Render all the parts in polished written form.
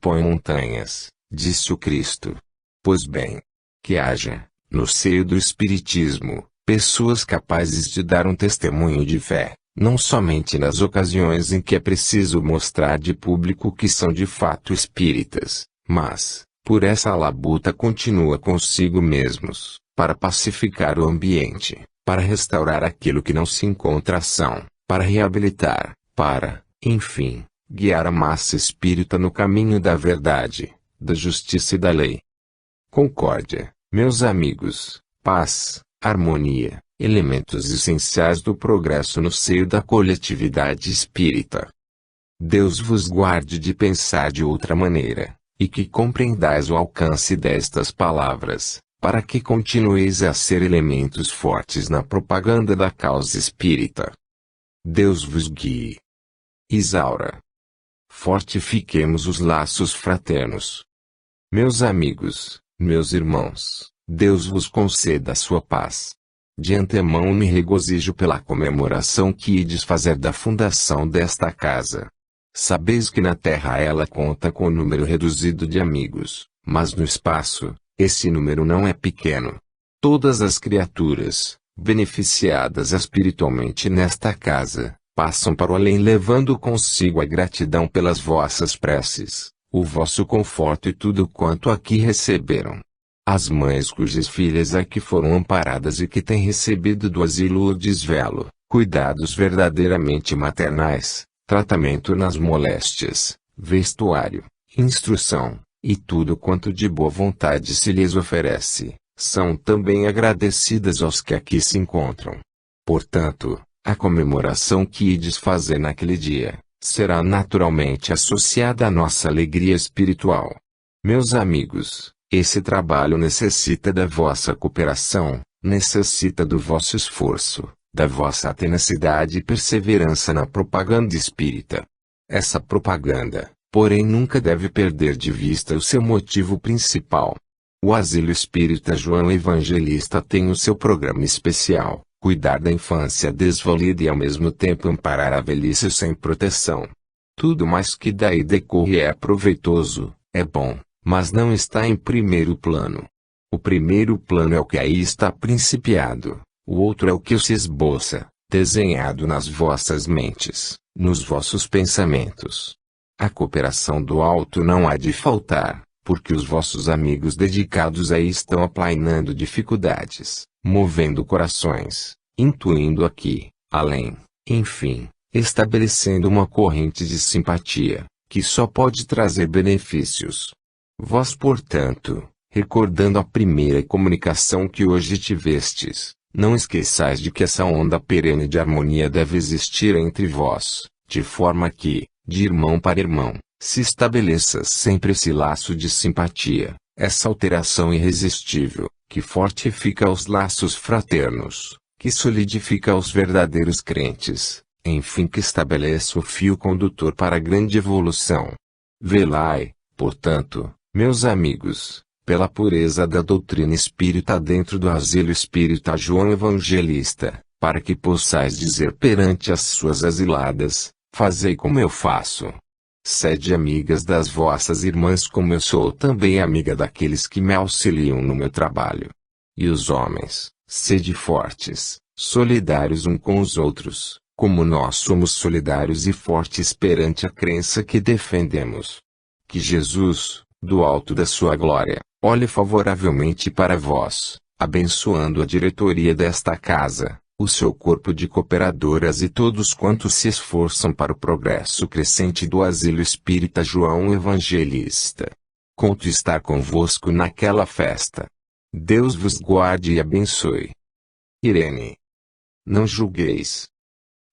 transpõe montanhas, disse o Cristo. Pois bem, que haja, no seio do Espiritismo, pessoas capazes de dar um testemunho de fé, não somente nas ocasiões em que é preciso mostrar de público que são de fato espíritas, mas, por essa labuta continua consigo mesmos, para pacificar o ambiente, para restaurar aquilo que não se encontra ação, para reabilitar, para, enfim, guiar a massa espírita no caminho da verdade, da justiça e da lei. Concórdia, meus amigos, paz, harmonia, elementos essenciais do progresso no seio da coletividade espírita. Deus vos guarde de pensar de outra maneira, e que compreendais o alcance destas palavras, para que continueis a ser elementos fortes na propaganda da causa espírita. Deus vos guie. Isaura. Fortifiquemos os laços fraternos. Meus amigos, meus irmãos, Deus vos conceda a sua paz. De antemão me regozijo pela comemoração que ides fazer da fundação desta casa. Sabeis que na terra ela conta com um número reduzido de amigos, mas no espaço, esse número não é pequeno. Todas as criaturas, beneficiadas espiritualmente nesta casa, passam para o além levando consigo a gratidão pelas vossas preces, o vosso conforto e tudo quanto aqui receberam. As mães cujas filhas aqui foram amparadas e que têm recebido do asilo Lourdes Velo, cuidados verdadeiramente maternais, tratamento nas moléstias, vestuário, instrução, e tudo quanto de boa vontade se lhes oferece, são também agradecidas aos que aqui se encontram. Portanto, a comemoração que ides fazer naquele dia, será naturalmente associada à nossa alegria espiritual. Meus amigos, esse trabalho necessita da vossa cooperação, necessita do vosso esforço, da vossa tenacidade e perseverança na propaganda espírita. Essa propaganda, porém, nunca deve perder de vista o seu motivo principal. O Asilo Espírita João Evangelista tem o seu programa especial, cuidar da infância desvalida e ao mesmo tempo amparar a velhice sem proteção. Tudo mais que daí decorre é proveitoso, é bom, mas não está em primeiro plano. O primeiro plano é o que aí está principiado, o outro é o que se esboça, desenhado nas vossas mentes, nos vossos pensamentos. A cooperação do alto não há de faltar, porque os vossos amigos dedicados aí estão aplainando dificuldades, movendo corações, intuindo aqui, além, enfim, estabelecendo uma corrente de simpatia, que só pode trazer benefícios. Vós, portanto, recordando a primeira comunicação que hoje tivestes, não esqueçais de que essa onda perene de harmonia deve existir entre vós, de forma que, de irmão para irmão, se estabeleça sempre esse laço de simpatia, essa alteração irresistível, que fortifica os laços fraternos, que solidifica os verdadeiros crentes, enfim que estabeleça o fio condutor para a grande evolução. Velai, portanto, meus amigos, pela pureza da doutrina espírita dentro do Asilo Espírita João Evangelista, para que possais dizer perante as suas asiladas, fazei como eu faço. Sede amigas das vossas irmãs como eu sou também amiga daqueles que me auxiliam no meu trabalho. E os homens, sede fortes, solidários uns com os outros, como nós somos solidários e fortes perante a crença que defendemos. Que Jesus, do alto da sua glória, olhe favoravelmente para vós, abençoando a diretoria desta casa, o seu corpo de cooperadoras e todos quantos se esforçam para o progresso crescente do Asilo Espírita João Evangelista. Conto estar convosco naquela festa. Deus vos guarde e abençoe. Irene. Não julgueis.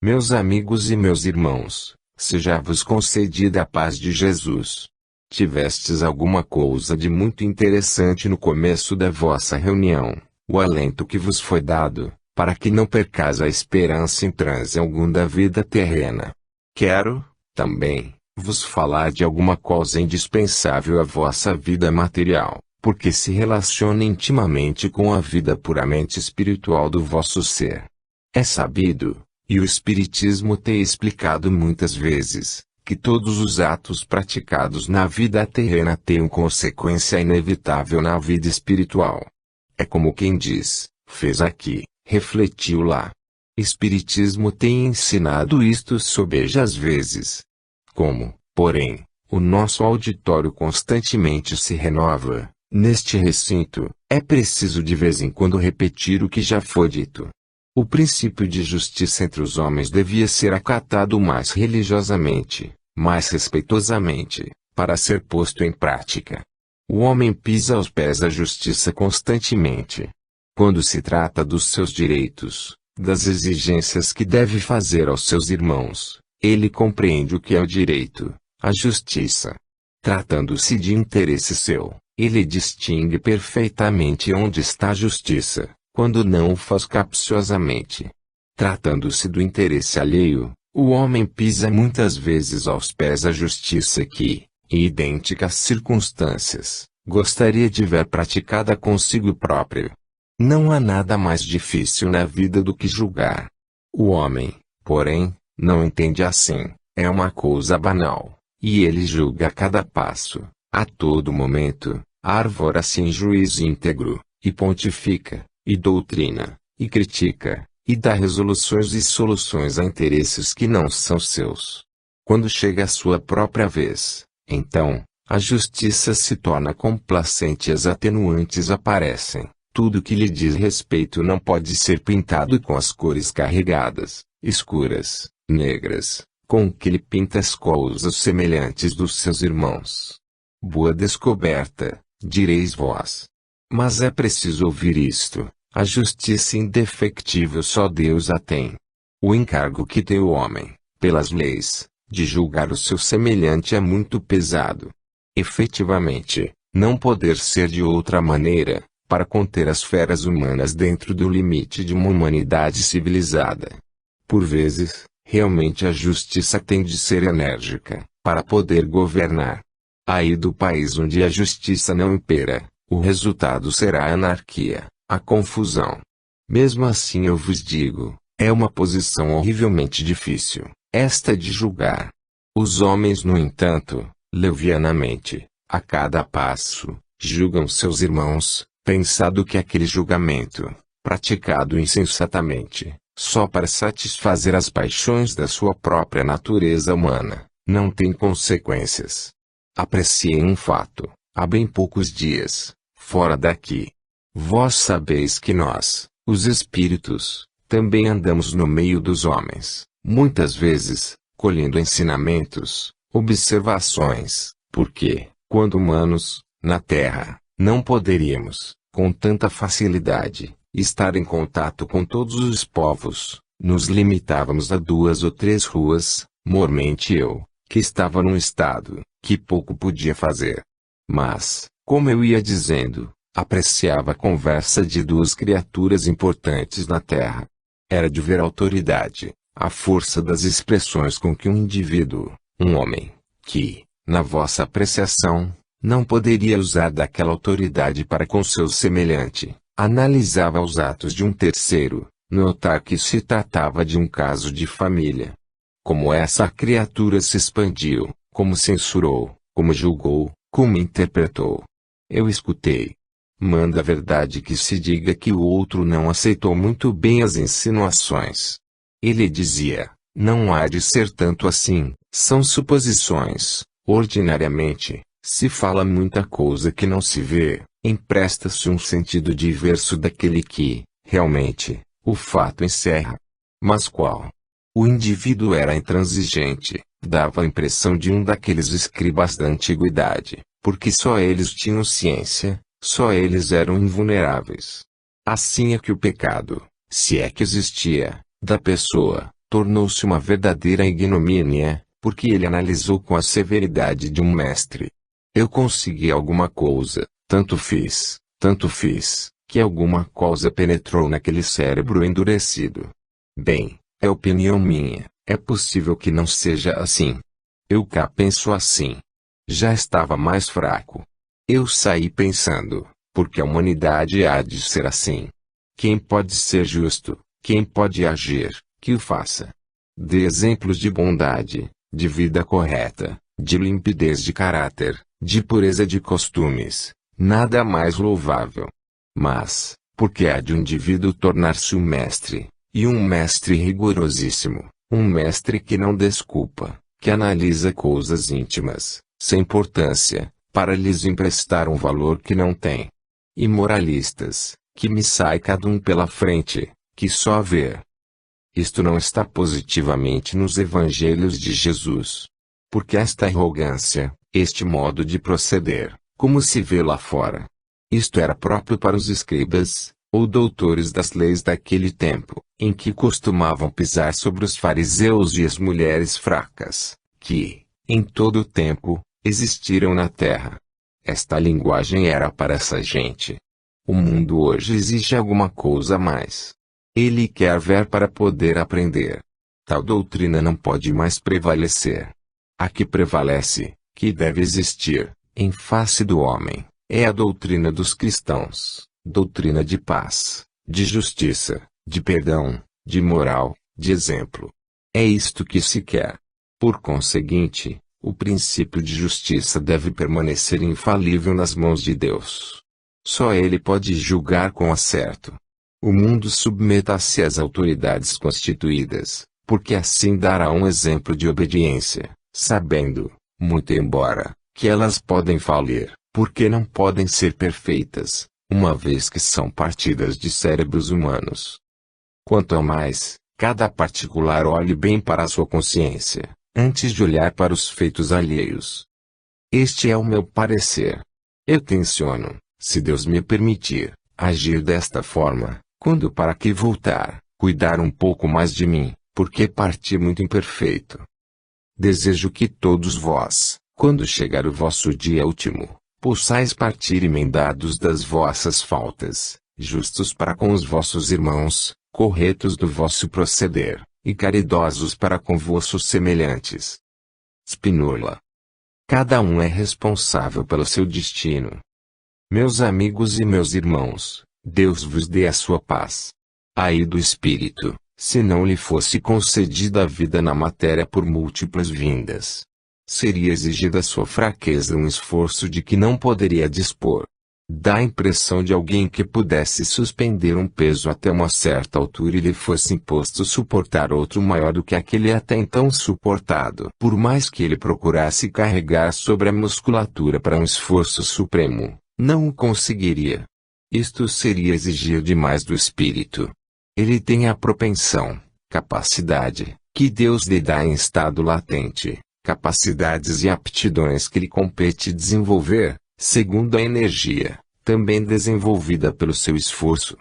Meus amigos e meus irmãos, seja-vos concedida a paz de Jesus. Tivestes alguma coisa de muito interessante no começo da vossa reunião, o alento que vos foi dado, para que não percais a esperança em transe algum da vida terrena. Quero, também, vos falar de alguma coisa indispensável à vossa vida material, porque se relaciona intimamente com a vida puramente espiritual do vosso ser. É sabido, e o Espiritismo tem explicado muitas vezes, que todos os atos praticados na vida terrena tenham consequência inevitável na vida espiritual. É como quem diz, fez aqui, refletiu lá. Espiritismo tem ensinado isto sobejas vezes. Como, porém, o nosso auditório constantemente se renova, neste recinto, é preciso de vez em quando repetir o que já foi dito. O princípio de justiça entre os homens devia ser acatado mais religiosamente, mais respeitosamente, para ser posto em prática. O homem pisa aos pés da justiça constantemente. Quando se trata dos seus direitos, das exigências que deve fazer aos seus irmãos, ele compreende o que é o direito, a justiça. Tratando-se de interesse seu, ele distingue perfeitamente onde está a justiça, quando não o faz capciosamente. Tratando-se do interesse alheio, o homem pisa muitas vezes aos pés da justiça que, em idênticas circunstâncias, gostaria de ver praticada consigo próprio. Não há nada mais difícil na vida do que julgar. O homem, porém, não entende assim, é uma coisa banal, e ele julga a cada passo, a todo momento, arvora-se em juízo íntegro, e pontifica, e doutrina, e critica, e dá resoluções e soluções a interesses que não são seus. Quando chega a sua própria vez, então, a justiça se torna complacente e as atenuantes aparecem. Tudo que lhe diz respeito não pode ser pintado com as cores carregadas, escuras, negras, com que lhe pinta as coisas semelhantes dos seus irmãos. Boa descoberta, direis vós. Mas é preciso ouvir isto, a justiça indefectível só Deus a tem. O encargo que tem o homem, pelas leis, de julgar o seu semelhante é muito pesado. Efetivamente, não poder ser de outra maneira, para conter as feras humanas dentro do limite de uma humanidade civilizada. Por vezes, realmente a justiça tem de ser enérgica, para poder governar. Aí do país onde a justiça não impera, o resultado será a anarquia, a confusão. Mesmo assim eu vos digo, é uma posição horrivelmente difícil, esta de julgar. Os homens no entanto, levianamente, a cada passo, julgam seus irmãos, pensado que aquele julgamento, praticado insensatamente, só para satisfazer as paixões da sua própria natureza humana, não tem consequências. Apreciei um fato, há bem poucos dias, fora daqui. Vós sabeis que nós, os espíritos, também andamos no meio dos homens, muitas vezes, colhendo ensinamentos, observações, porque, quando humanos, na Terra, não poderíamos, com tanta facilidade, estar em contato com todos os povos, nos limitávamos a 2 ou 3 ruas, mormente eu, que estava num estado, que pouco podia fazer. Mas, como eu ia dizendo, apreciava a conversa de 2 criaturas importantes na Terra. Era de ver a autoridade, a força das expressões com que um indivíduo, um homem, que, na vossa apreciação, não poderia usar daquela autoridade para com seu semelhante, analisava os atos de um terceiro, notar que se tratava de um caso de família. Como essa criatura se expandiu, como censurou, como julgou, como interpretou. Eu escutei. Manda a verdade que se diga que o outro não aceitou muito bem as insinuações. Ele dizia, não há de ser tanto assim, são suposições, ordinariamente. Se fala muita coisa que não se vê, empresta-se um sentido diverso daquele que, realmente, o fato encerra. Mas qual? O indivíduo era intransigente, dava a impressão de um daqueles escribas da antiguidade, porque só eles tinham ciência, só eles eram invulneráveis. Assim é que o pecado, se é que existia, da pessoa, tornou-se uma verdadeira ignomínia, porque ele analisou com a severidade de um mestre. Eu consegui alguma coisa, tanto fiz, que alguma coisa penetrou naquele cérebro endurecido. Bem, é opinião minha, é possível que não seja assim. Eu cá penso assim. Já estava mais fraco. Eu saí pensando, porque a humanidade há de ser assim. Quem pode ser justo, quem pode agir, que o faça. Dê exemplos de bondade, de vida correta, de limpidez de caráter, de pureza de costumes, nada mais louvável. Mas, porque há de um indivíduo tornar-se um mestre, e um mestre rigorosíssimo, um mestre que não desculpa, que analisa coisas íntimas, sem importância, para lhes emprestar um valor que não tem. E moralistas, que me sai cada um pela frente, que só ver. Isto não está positivamente nos evangelhos de Jesus. Porque esta arrogância, este modo de proceder, como se vê lá fora, isto era próprio para os escribas, ou doutores das leis daquele tempo, em que costumavam pisar sobre os fariseus e as mulheres fracas, que, em todo o tempo, existiram na terra. Esta linguagem era para essa gente. O mundo hoje exige alguma coisa a mais. Ele quer ver para poder aprender. Tal doutrina não pode mais prevalecer. A que prevalece, que deve existir, em face do homem, é a doutrina dos cristãos, doutrina de paz, de justiça, de perdão, de moral, de exemplo. É isto que se quer. Por conseguinte, o princípio de justiça deve permanecer infalível nas mãos de Deus. Só Ele pode julgar com acerto. O mundo submeta-se às autoridades constituídas, porque assim dará um exemplo de obediência, sabendo, muito embora, que elas podem falir, porque não podem ser perfeitas, uma vez que são partidas de cérebros humanos. Quanto a mais, cada particular olhe bem para a sua consciência, antes de olhar para os feitos alheios. Este é o meu parecer. Eu tenciono, se Deus me permitir, agir desta forma, quando para que voltar, cuidar um pouco mais de mim, porque parti muito imperfeito. Desejo que todos vós, quando chegar o vosso dia último, possais partir emendados das vossas faltas, justos para com os vossos irmãos, corretos do vosso proceder, e caridosos para com vossos semelhantes. Spinola. Cada um é responsável pelo seu destino. Meus amigos e meus irmãos, Deus vos dê a sua paz. Ai do espírito, se não lhe fosse concedida a vida na matéria por múltiplas vindas. Seria exigida sua fraqueza um esforço de que não poderia dispor. Dá a impressão de alguém que pudesse suspender um peso até uma certa altura e lhe fosse imposto suportar outro maior do que aquele até então suportado. Por mais que ele procurasse carregar sobre a musculatura para um esforço supremo, não o conseguiria. Isto seria exigir demais do espírito. Ele tem a propensão, capacidade, que Deus lhe dá em estado latente, capacidades e aptidões que lhe compete desenvolver, segundo a energia, também desenvolvida pelo seu esforço.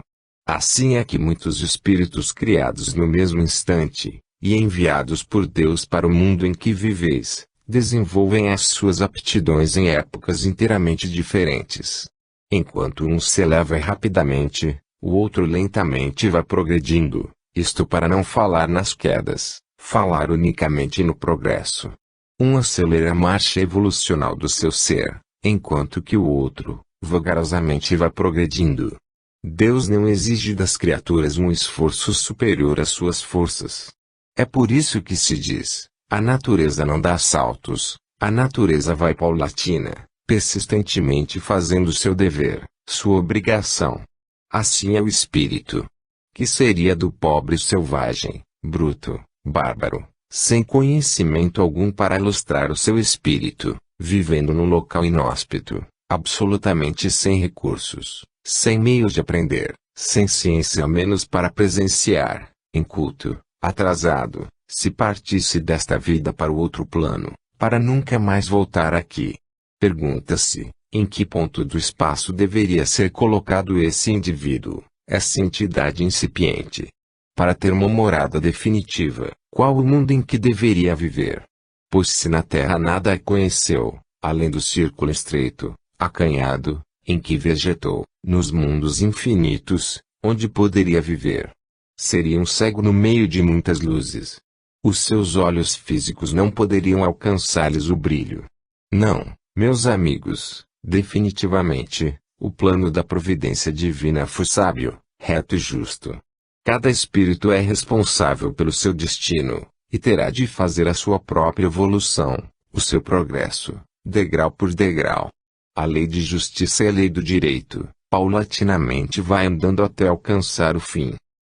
Assim é que muitos espíritos criados no mesmo instante, e enviados por Deus para o mundo em que viveis, desenvolvem as suas aptidões em épocas inteiramente diferentes. Enquanto um se eleva rapidamente, o outro lentamente vai progredindo, isto para não falar nas quedas, falar unicamente no progresso. Um acelera a marcha evolucional do seu ser, enquanto que o outro, vagarosamente vai progredindo. Deus não exige das criaturas um esforço superior às suas forças. É por isso que se diz, a natureza não dá saltos, a natureza vai paulatina, persistentemente fazendo seu dever, sua obrigação. Assim é o espírito. Que seria do pobre selvagem, bruto, bárbaro, sem conhecimento algum para ilustrar o seu espírito, vivendo num local inóspito, absolutamente sem recursos, sem meios de aprender, sem ciência ao menos para presenciar, inculto, atrasado, se partisse desta vida para o outro plano, para nunca mais voltar aqui. Pergunta-se, em que ponto do espaço deveria ser colocado esse indivíduo, essa entidade incipiente? Para ter uma morada definitiva, qual o mundo em que deveria viver? Pois se na Terra nada a conheceu, além do círculo estreito, acanhado, em que vegetou, nos mundos infinitos, onde poderia viver? Seria um cego no meio de muitas luzes. Os seus olhos físicos não poderiam alcançar-lhes o brilho. Não, meus amigos, definitivamente, o plano da providência divina foi sábio, reto e justo. Cada espírito é responsável pelo seu destino, e terá de fazer a sua própria evolução, o seu progresso, degrau por degrau. A lei de justiça e a lei do direito, paulatinamente vai andando até alcançar o fim.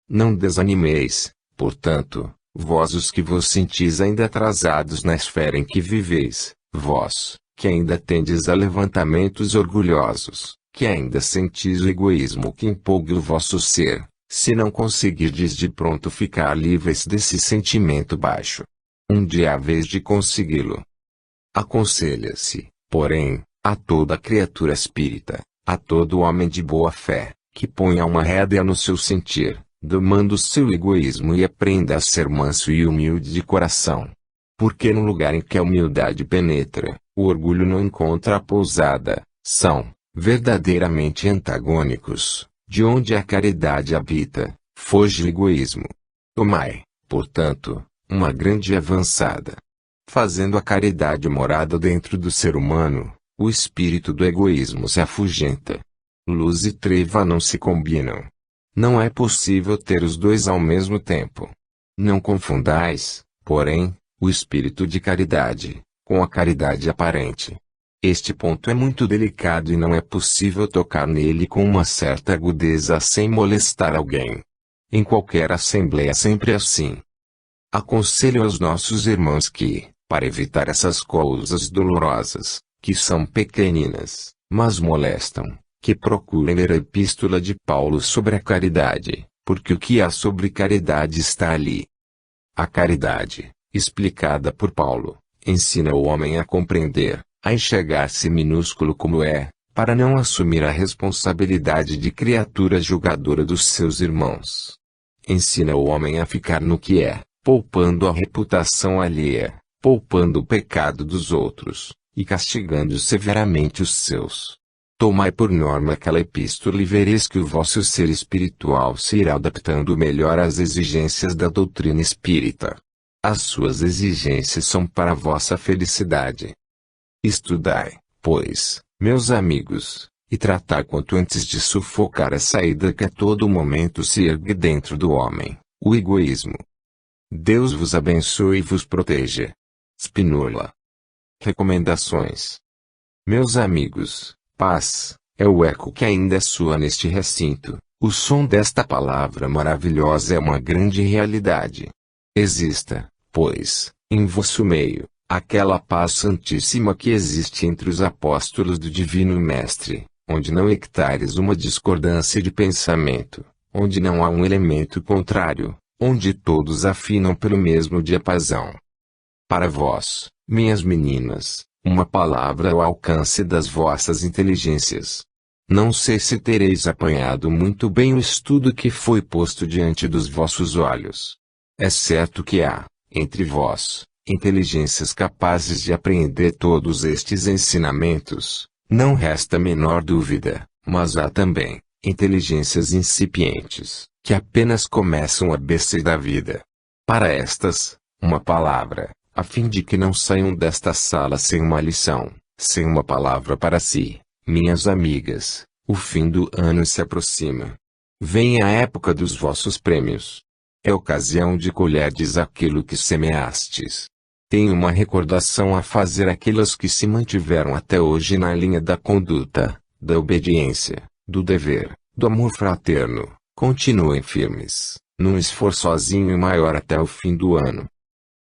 Não desanimeis, portanto, vós os que vos sentis ainda atrasados na esfera em que viveis, vós, que ainda tendes a levantamentos orgulhosos, que ainda sentis o egoísmo que empolga o vosso ser, se não conseguirdes de pronto ficar livres desse sentimento baixo. Um dia há vez de consegui-lo. Aconselha-se, porém, a toda criatura espírita, a todo homem de boa fé, que ponha uma rédea no seu sentir, domando o seu egoísmo e aprenda a ser manso e humilde de coração. Porque no lugar em que a humildade penetra, o orgulho não encontra a pousada, são, verdadeiramente antagônicos, de onde a caridade habita, foge o egoísmo. Tomai, portanto, uma grande avançada. Fazendo a caridade morada dentro do ser humano, o espírito do egoísmo se afugenta. Luz e treva não se combinam. Não é possível ter os dois ao mesmo tempo. Não confundais, porém, o espírito de caridade, com a caridade aparente. Este ponto é muito delicado e não é possível tocar nele com uma certa agudeza sem molestar alguém. Em qualquer assembleia é sempre assim. Aconselho aos nossos irmãos que, para evitar essas coisas dolorosas, que são pequeninas, mas molestam, que procurem ler a epístola de Paulo sobre a caridade, porque o que há sobre caridade está ali. A caridade, explicada por Paulo, ensina o homem a compreender, a enxergar-se minúsculo como é, para não assumir a responsabilidade de criatura julgadora dos seus irmãos. Ensina o homem a ficar no que é, poupando a reputação alheia, poupando o pecado dos outros, e castigando severamente os seus. Tomai por norma aquela epístola e vereis que o vosso ser espiritual se irá adaptando melhor às exigências da doutrina espírita. As suas exigências são para a vossa felicidade. Estudai, pois, meus amigos, e tratai quanto antes de sufocar a saída que a todo momento se ergue dentro do homem, o egoísmo. Deus vos abençoe e vos proteja. Spínola. Recomendações. Meus amigos, paz, é o eco que ainda soa neste recinto. O som desta palavra maravilhosa é uma grande realidade. Exista, pois, em vosso meio, aquela paz santíssima que existe entre os apóstolos do Divino Mestre, onde não hectares uma discordância de pensamento, onde não há um elemento contrário, onde todos afinam pelo mesmo diapasão. Para vós, minhas meninas, uma palavra ao alcance das vossas inteligências. Não sei se tereis apanhado muito bem o estudo que foi posto diante dos vossos olhos. É certo que há, entre vós, inteligências capazes de apreender todos estes ensinamentos, não resta a menor dúvida, mas há também, inteligências incipientes, que apenas começam a ABC da vida. Para estas, uma palavra, a fim de que não saiam desta sala sem uma lição, sem uma palavra para si, minhas amigas, o fim do ano se aproxima. Vem a época dos vossos prêmios. É ocasião de colherdes aquilo que semeastes. Tenho uma recordação a fazer àqueles que se mantiveram até hoje na linha da conduta, da obediência, do dever, do amor fraterno. Continuem firmes, num esforçozinho maior até o fim do ano.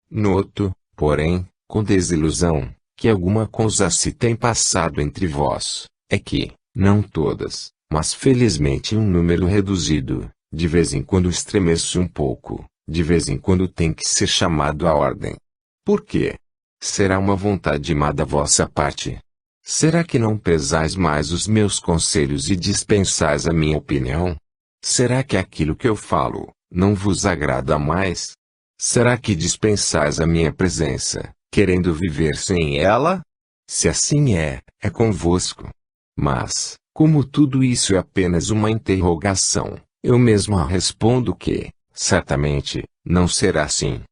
Noto, porém, com desilusão, que alguma coisa se tem passado entre vós, é que, não todas, mas felizmente um número reduzido, de vez em quando estremece um pouco, de vez em quando tem que ser chamado à ordem. Por quê? Será uma vontade má da vossa parte? Será que não pesais mais os meus conselhos e dispensais a minha opinião? Será que aquilo que eu falo, não vos agrada mais? Será que dispensais a minha presença, querendo viver sem ela? Se assim é, é convosco. Mas, como tudo isso é apenas uma interrogação, eu mesmo respondo que, certamente, não será assim.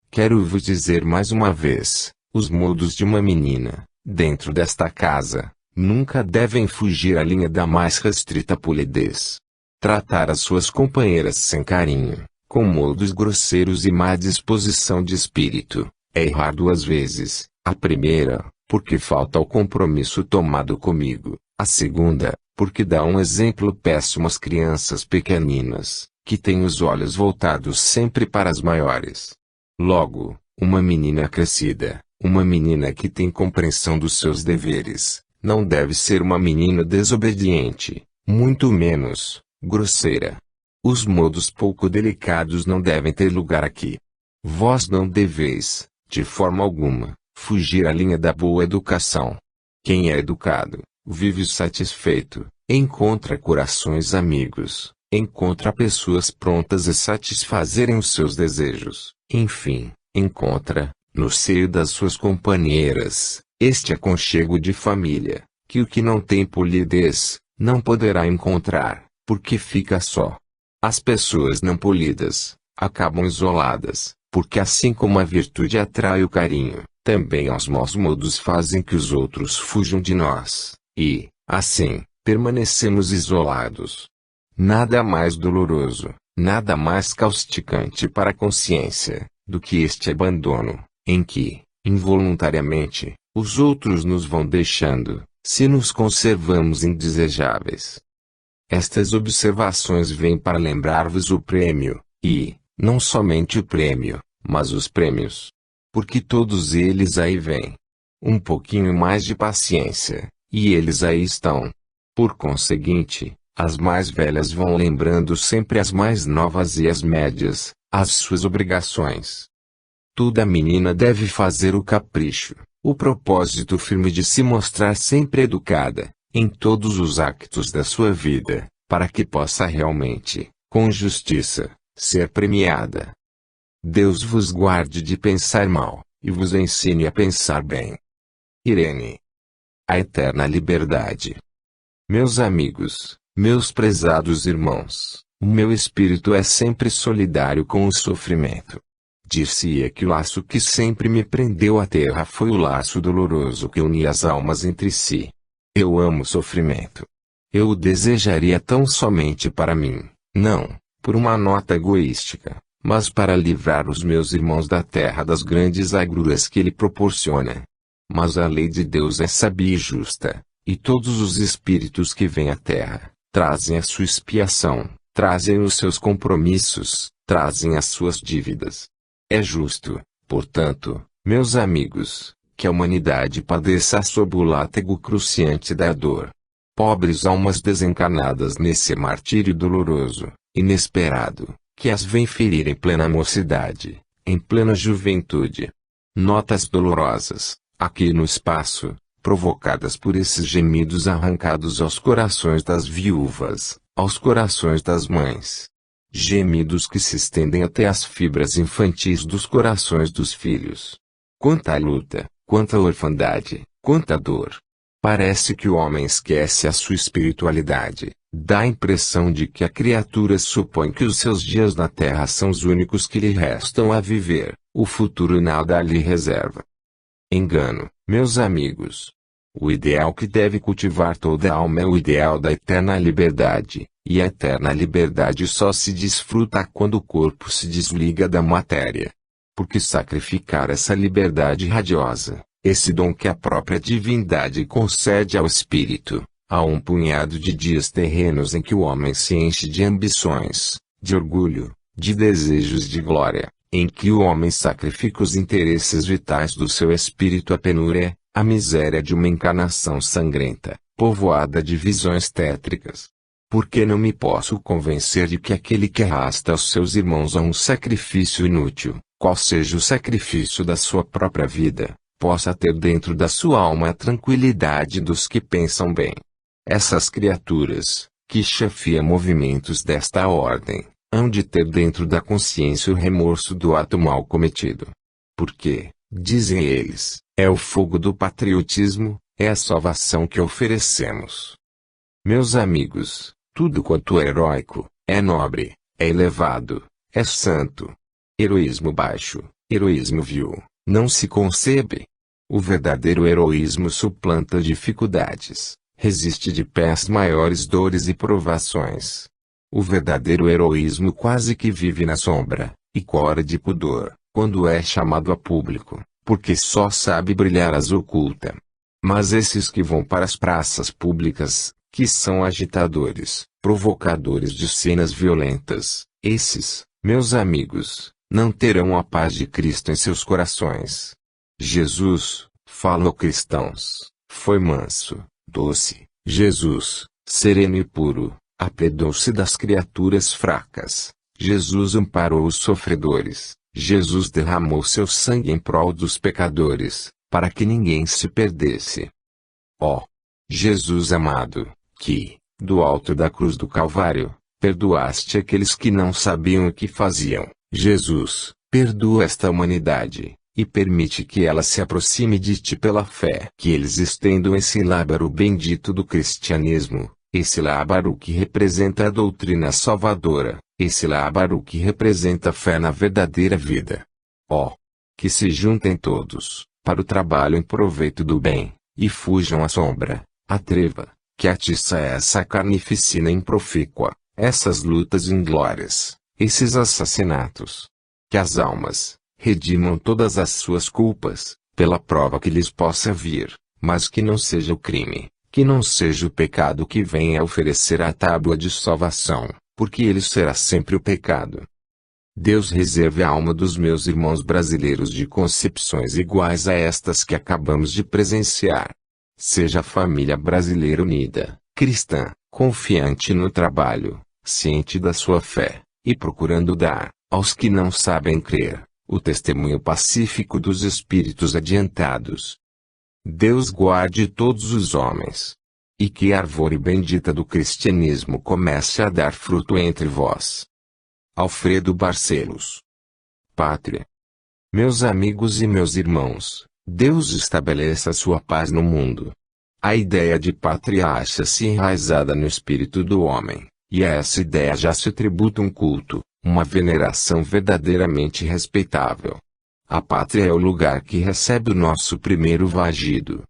Quero vos dizer mais uma vez, os modos de uma menina, dentro desta casa, nunca devem fugir à linha da mais restrita polidez. Tratar as suas companheiras sem carinho, com modos grosseiros e má disposição de espírito, é errar duas vezes. A primeira, porque falta ao compromisso tomado comigo. A segunda, porque dá um exemplo péssimo às crianças pequeninas, que têm os olhos voltados sempre para as maiores. Logo, uma menina crescida, uma menina que tem compreensão dos seus deveres, não deve ser uma menina desobediente, muito menos grosseira. Os modos pouco delicados não devem ter lugar aqui. Vós não deveis, de forma alguma, fugir à linha da boa educação. Quem é educado, vive satisfeito, encontra corações amigos, encontra pessoas prontas a satisfazerem os seus desejos, enfim, encontra, no seio das suas companheiras, este aconchego de família, que o que não tem polidez, não poderá encontrar, porque fica só. As pessoas não polidas, acabam isoladas, porque assim como a virtude atrai o carinho, também os maus modos fazem que os outros fujam de nós, e, assim, permanecemos isolados. Nada mais doloroso, nada mais causticante para a consciência, do que este abandono, em que, involuntariamente, os outros nos vão deixando, se nos conservamos indesejáveis. Estas observações vêm para lembrar-vos o prêmio, e, não somente o prêmio, mas os prêmios. Porque todos eles aí vêm. Um pouquinho mais de paciência, e eles aí estão. Por conseguinte, as mais velhas vão lembrando sempre as mais novas e as médias, as suas obrigações. Toda menina deve fazer o capricho, o propósito firme de se mostrar sempre educada, em todos os actos da sua vida, para que possa realmente, com justiça, ser premiada. Deus vos guarde de pensar mal, e vos ensine a pensar bem. Irene. A eterna liberdade. Meus amigos, meus prezados irmãos, o meu espírito é sempre solidário com o sofrimento. Dir-se-ia que o laço que sempre me prendeu à terra foi o laço doloroso que unia as almas entre si. Eu amo o sofrimento. Eu o desejaria tão somente para mim, não, por uma nota egoística, mas para livrar os meus irmãos da terra das grandes agruras que ele proporciona. Mas a lei de Deus é sábia e justa, e todos os espíritos que vêm à terra, trazem a sua expiação, trazem os seus compromissos, trazem as suas dívidas. É justo, portanto, meus amigos, que a humanidade padeça sob o látego cruciante da dor. Pobres almas desencarnadas nesse martírio doloroso, inesperado, que as vem ferir em plena mocidade, em plena juventude. Notas dolorosas, aqui no espaço, provocadas por esses gemidos arrancados aos corações das viúvas, aos corações das mães. Gemidos que se estendem até as fibras infantis dos corações dos filhos. Quanta luta, quanta orfandade, quanta dor. Parece que o homem esquece a sua espiritualidade, dá a impressão de que a criatura supõe que os seus dias na terra são os únicos que lhe restam a viver, o futuro nada lhe reserva. Engano, meus amigos. O ideal que deve cultivar toda a alma é o ideal da eterna liberdade, e a eterna liberdade só se desfruta quando o corpo se desliga da matéria. Porque sacrificar essa liberdade radiosa, esse dom que a própria divindade concede ao espírito, a um punhado de dias terrenos em que o homem se enche de ambições, de orgulho, de desejos de glória, em que o homem sacrifica os interesses vitais do seu espírito à penúria, à miséria de uma encarnação sangrenta, povoada de visões tétricas. Porque não me posso convencer de que aquele que arrasta os seus irmãos a um sacrifício inútil, qual seja o sacrifício da sua própria vida, possa ter dentro da sua alma a tranquilidade dos que pensam bem. Essas criaturas, que chefiam movimentos desta ordem, hão de ter dentro da consciência o remorso do ato mal cometido. Porque, dizem eles, é o fogo do patriotismo, é a salvação que oferecemos. Meus amigos, tudo quanto é heróico, é nobre, é elevado, é santo. Heroísmo baixo, heroísmo vil, não se concebe. O verdadeiro heroísmo suplanta dificuldades, resiste de pé às maiores dores e provações. O verdadeiro heroísmo quase que vive na sombra, e cora de pudor, quando é chamado a público, porque só sabe brilhar as oculta. Mas esses que vão para as praças públicas, que são agitadores, provocadores de cenas violentas, esses, meus amigos, não terão a paz de Cristo em seus corações. Jesus, fala aos cristãos, foi manso, doce. Jesus, sereno e puro, apedou-se das criaturas fracas. Jesus amparou os sofredores. Jesus derramou seu sangue em prol dos pecadores, para que ninguém se perdesse. Ó Jesus amado, que, do alto da cruz do Calvário, perdoaste aqueles que não sabiam o que faziam. Jesus, perdoa esta humanidade, e permite que ela se aproxime de ti pela fé. Que eles estendam esse lábaro bendito do cristianismo, esse lábaro que representa a doutrina salvadora, esse lábaro que representa a fé na verdadeira vida. Ó, que se juntem todos, para o trabalho em proveito do bem, e fujam à sombra, à treva, que atiça essa carnificina improfícua, essas lutas inglórias, esses assassinatos. Que as almas redimam todas as suas culpas, pela prova que lhes possa vir, mas que não seja o crime, que não seja o pecado que venha a oferecer a tábua de salvação, porque ele será sempre o pecado. Deus reserve a alma dos meus irmãos brasileiros de concepções iguais a estas que acabamos de presenciar. Seja a família brasileira unida, cristã, confiante no trabalho, ciente da sua fé, e procurando dar, aos que não sabem crer, o testemunho pacífico dos espíritos adiantados. Deus guarde todos os homens. E que a árvore bendita do cristianismo comece a dar fruto entre vós. Alfredo Barcelos. Pátria. Meus amigos e meus irmãos, Deus estabeleça a sua paz no mundo. A ideia de pátria acha-se enraizada no espírito do homem, e a essa ideia já se tributa um culto, uma veneração verdadeiramente respeitável. A pátria é o lugar que recebe o nosso primeiro vagido.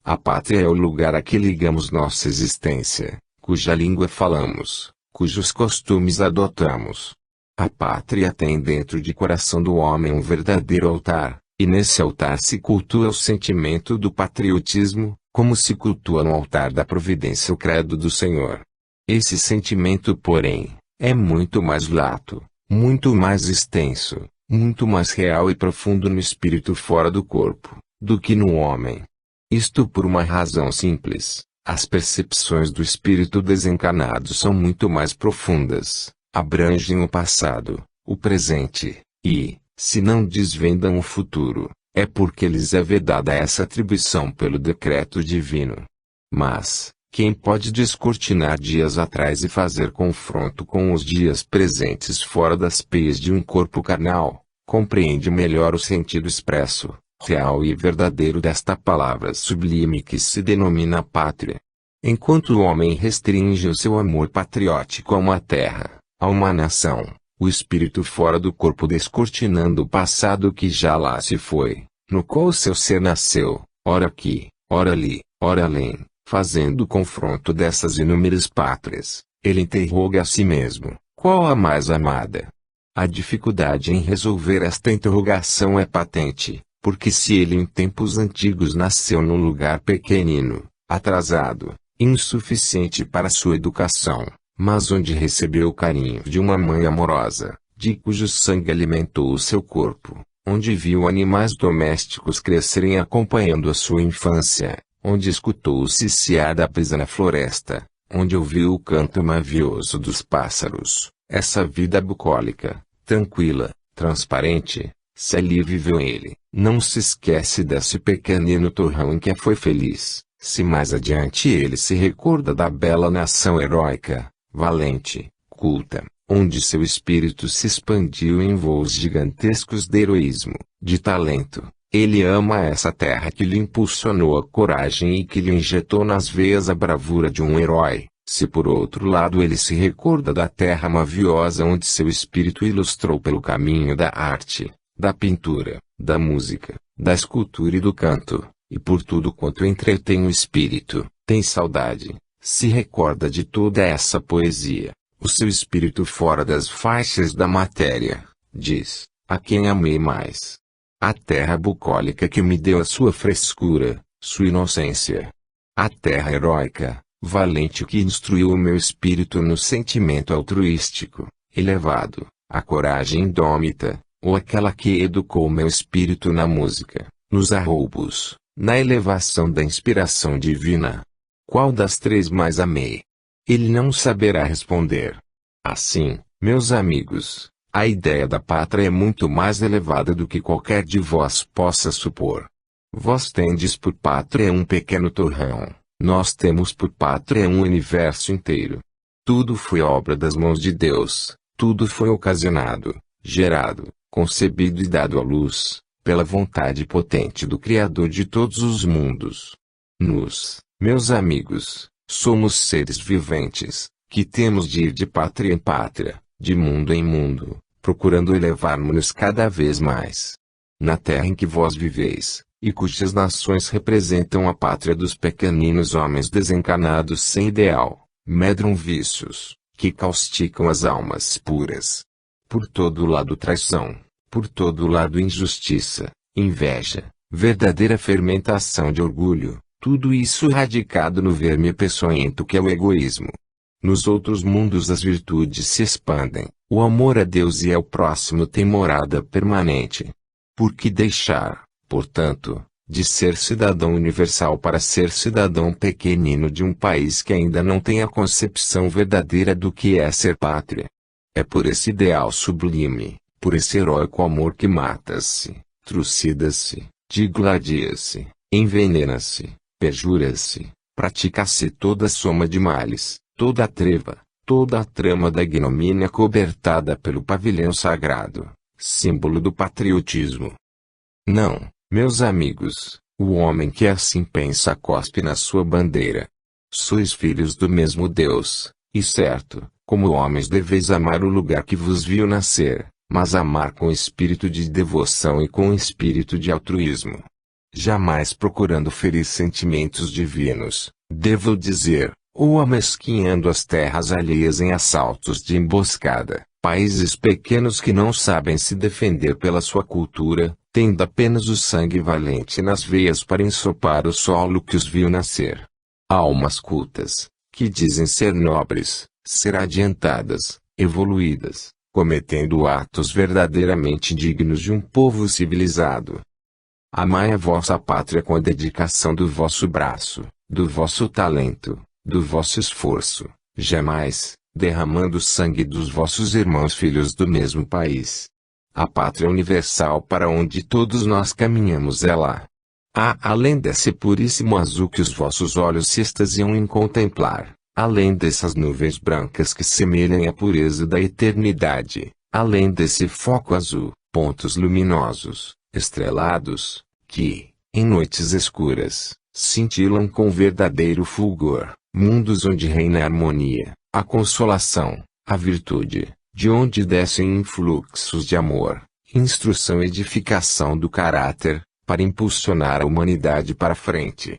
A pátria é o lugar a que ligamos nossa existência, cuja língua falamos, cujos costumes adotamos. A pátria tem dentro de coração do homem um verdadeiro altar, e nesse altar se cultua o sentimento do patriotismo, como se cultua no altar da providência o credo do Senhor. Esse sentimento, porém, é muito mais lato, muito mais extenso, muito mais real e profundo no espírito fora do corpo, do que no homem. Isto por uma razão simples: as percepções do espírito desencarnado são muito mais profundas, abrangem o passado, o presente, e, se não desvendam o futuro, é porque lhes é vedada essa atribuição pelo decreto divino. Mas, quem pode descortinar dias atrás e fazer confronto com os dias presentes fora das peias de um corpo carnal, compreende melhor o sentido expresso, real e verdadeiro desta palavra sublime que se denomina pátria. Enquanto o homem restringe o seu amor patriótico a uma terra, a uma nação, o espírito fora do corpo descortinando o passado que já lá se foi, no qual seu ser nasceu, ora aqui, ora ali, ora além, fazendo o confronto dessas inúmeras pátrias, ele interroga a si mesmo: qual a mais amada? A dificuldade em resolver esta interrogação é patente, porque se ele em tempos antigos nasceu num lugar pequenino, atrasado, insuficiente para sua educação, mas onde recebeu o carinho de uma mãe amorosa, de cujo sangue alimentou o seu corpo, onde viu animais domésticos crescerem acompanhando a sua infância, onde escutou o ciciar da brisa na floresta, onde ouviu o canto mavioso dos pássaros, essa vida bucólica, tranquila, transparente, se ali viveu ele, não se esquece desse pequenino torrão em que foi feliz. Se mais adiante ele se recorda da bela nação heróica, valente, culta, onde seu espírito se expandiu em voos gigantescos de heroísmo, de talento, ele ama essa terra que lhe impulsionou a coragem e que lhe injetou nas veias a bravura de um herói. Se por outro lado ele se recorda da terra maviosa onde seu espírito ilustrou pelo caminho da arte, da pintura, da música, da escultura e do canto, e por tudo quanto entretém o espírito, tem saudade, se recorda de toda essa poesia, o seu espírito fora das faixas da matéria, diz, a quem amei mais. A terra bucólica que me deu a sua frescura, sua inocência. A terra heróica, valente que instruiu o meu espírito no sentimento altruístico, elevado, a coragem indômita, ou aquela que educou meu espírito na música, nos arroubos, na elevação da inspiração divina. Qual das três mais amei? Ele não saberá responder. Assim, meus amigos, a ideia da pátria é muito mais elevada do que qualquer de vós possa supor. Vós tendes por pátria um pequeno torrão, nós temos por pátria um universo inteiro. Tudo foi obra das mãos de Deus, tudo foi ocasionado, gerado, concebido e dado à luz, pela vontade potente do Criador de todos os mundos. Nós, meus amigos, somos seres viventes, que temos de ir de pátria em pátria, de mundo em mundo, procurando elevar-nos cada vez mais. Na terra em que vós viveis, e cujas nações representam a pátria dos pequeninos homens desencanados sem ideal, medram vícios, que causticam as almas puras. Por todo lado traição, por todo lado injustiça, inveja, verdadeira fermentação de orgulho, tudo isso radicado no verme peçonhento que é o egoísmo. Nos outros mundos as virtudes se expandem, o amor a Deus e ao próximo tem morada permanente. Por que deixar, portanto, de ser cidadão universal para ser cidadão pequenino de um país que ainda não tem a concepção verdadeira do que é ser pátria? É por esse ideal sublime, por esse heróico amor que mata-se, trucida-se, digladia-se, envenena-se, perjura-se, pratica-se toda a soma de males, toda a treva, toda a trama da ignomínia cobertada pelo pavilhão sagrado, símbolo do patriotismo. Não, meus amigos, o homem que assim pensa cospe na sua bandeira. Sois filhos do mesmo Deus, e certo, como homens deveis amar o lugar que vos viu nascer, mas amar com espírito de devoção e com espírito de altruísmo. Jamais procurando ferir sentimentos divinos, devo dizer, ou amesquinhando as terras alheias em assaltos de emboscada, países pequenos que não sabem se defender pela sua cultura, tendo apenas o sangue valente nas veias para ensopar o solo que os viu nascer. Almas cultas, que dizem ser nobres, ser adiantadas, evoluídas, cometendo atos verdadeiramente dignos de um povo civilizado. Amai a vossa pátria com a dedicação do vosso braço, do vosso talento, do vosso esforço, jamais, derramando o sangue dos vossos irmãos filhos do mesmo país. A pátria universal para onde todos nós caminhamos é lá. Além desse puríssimo azul que os vossos olhos se extasiam em contemplar, além dessas nuvens brancas que semelham a pureza da eternidade, além desse foco azul, pontos luminosos, estrelados, que, em noites escuras, cintilam com verdadeiro fulgor, mundos onde reina a harmonia, a consolação, a virtude, de onde descem influxos de amor, instrução e edificação do caráter, para impulsionar a humanidade para frente.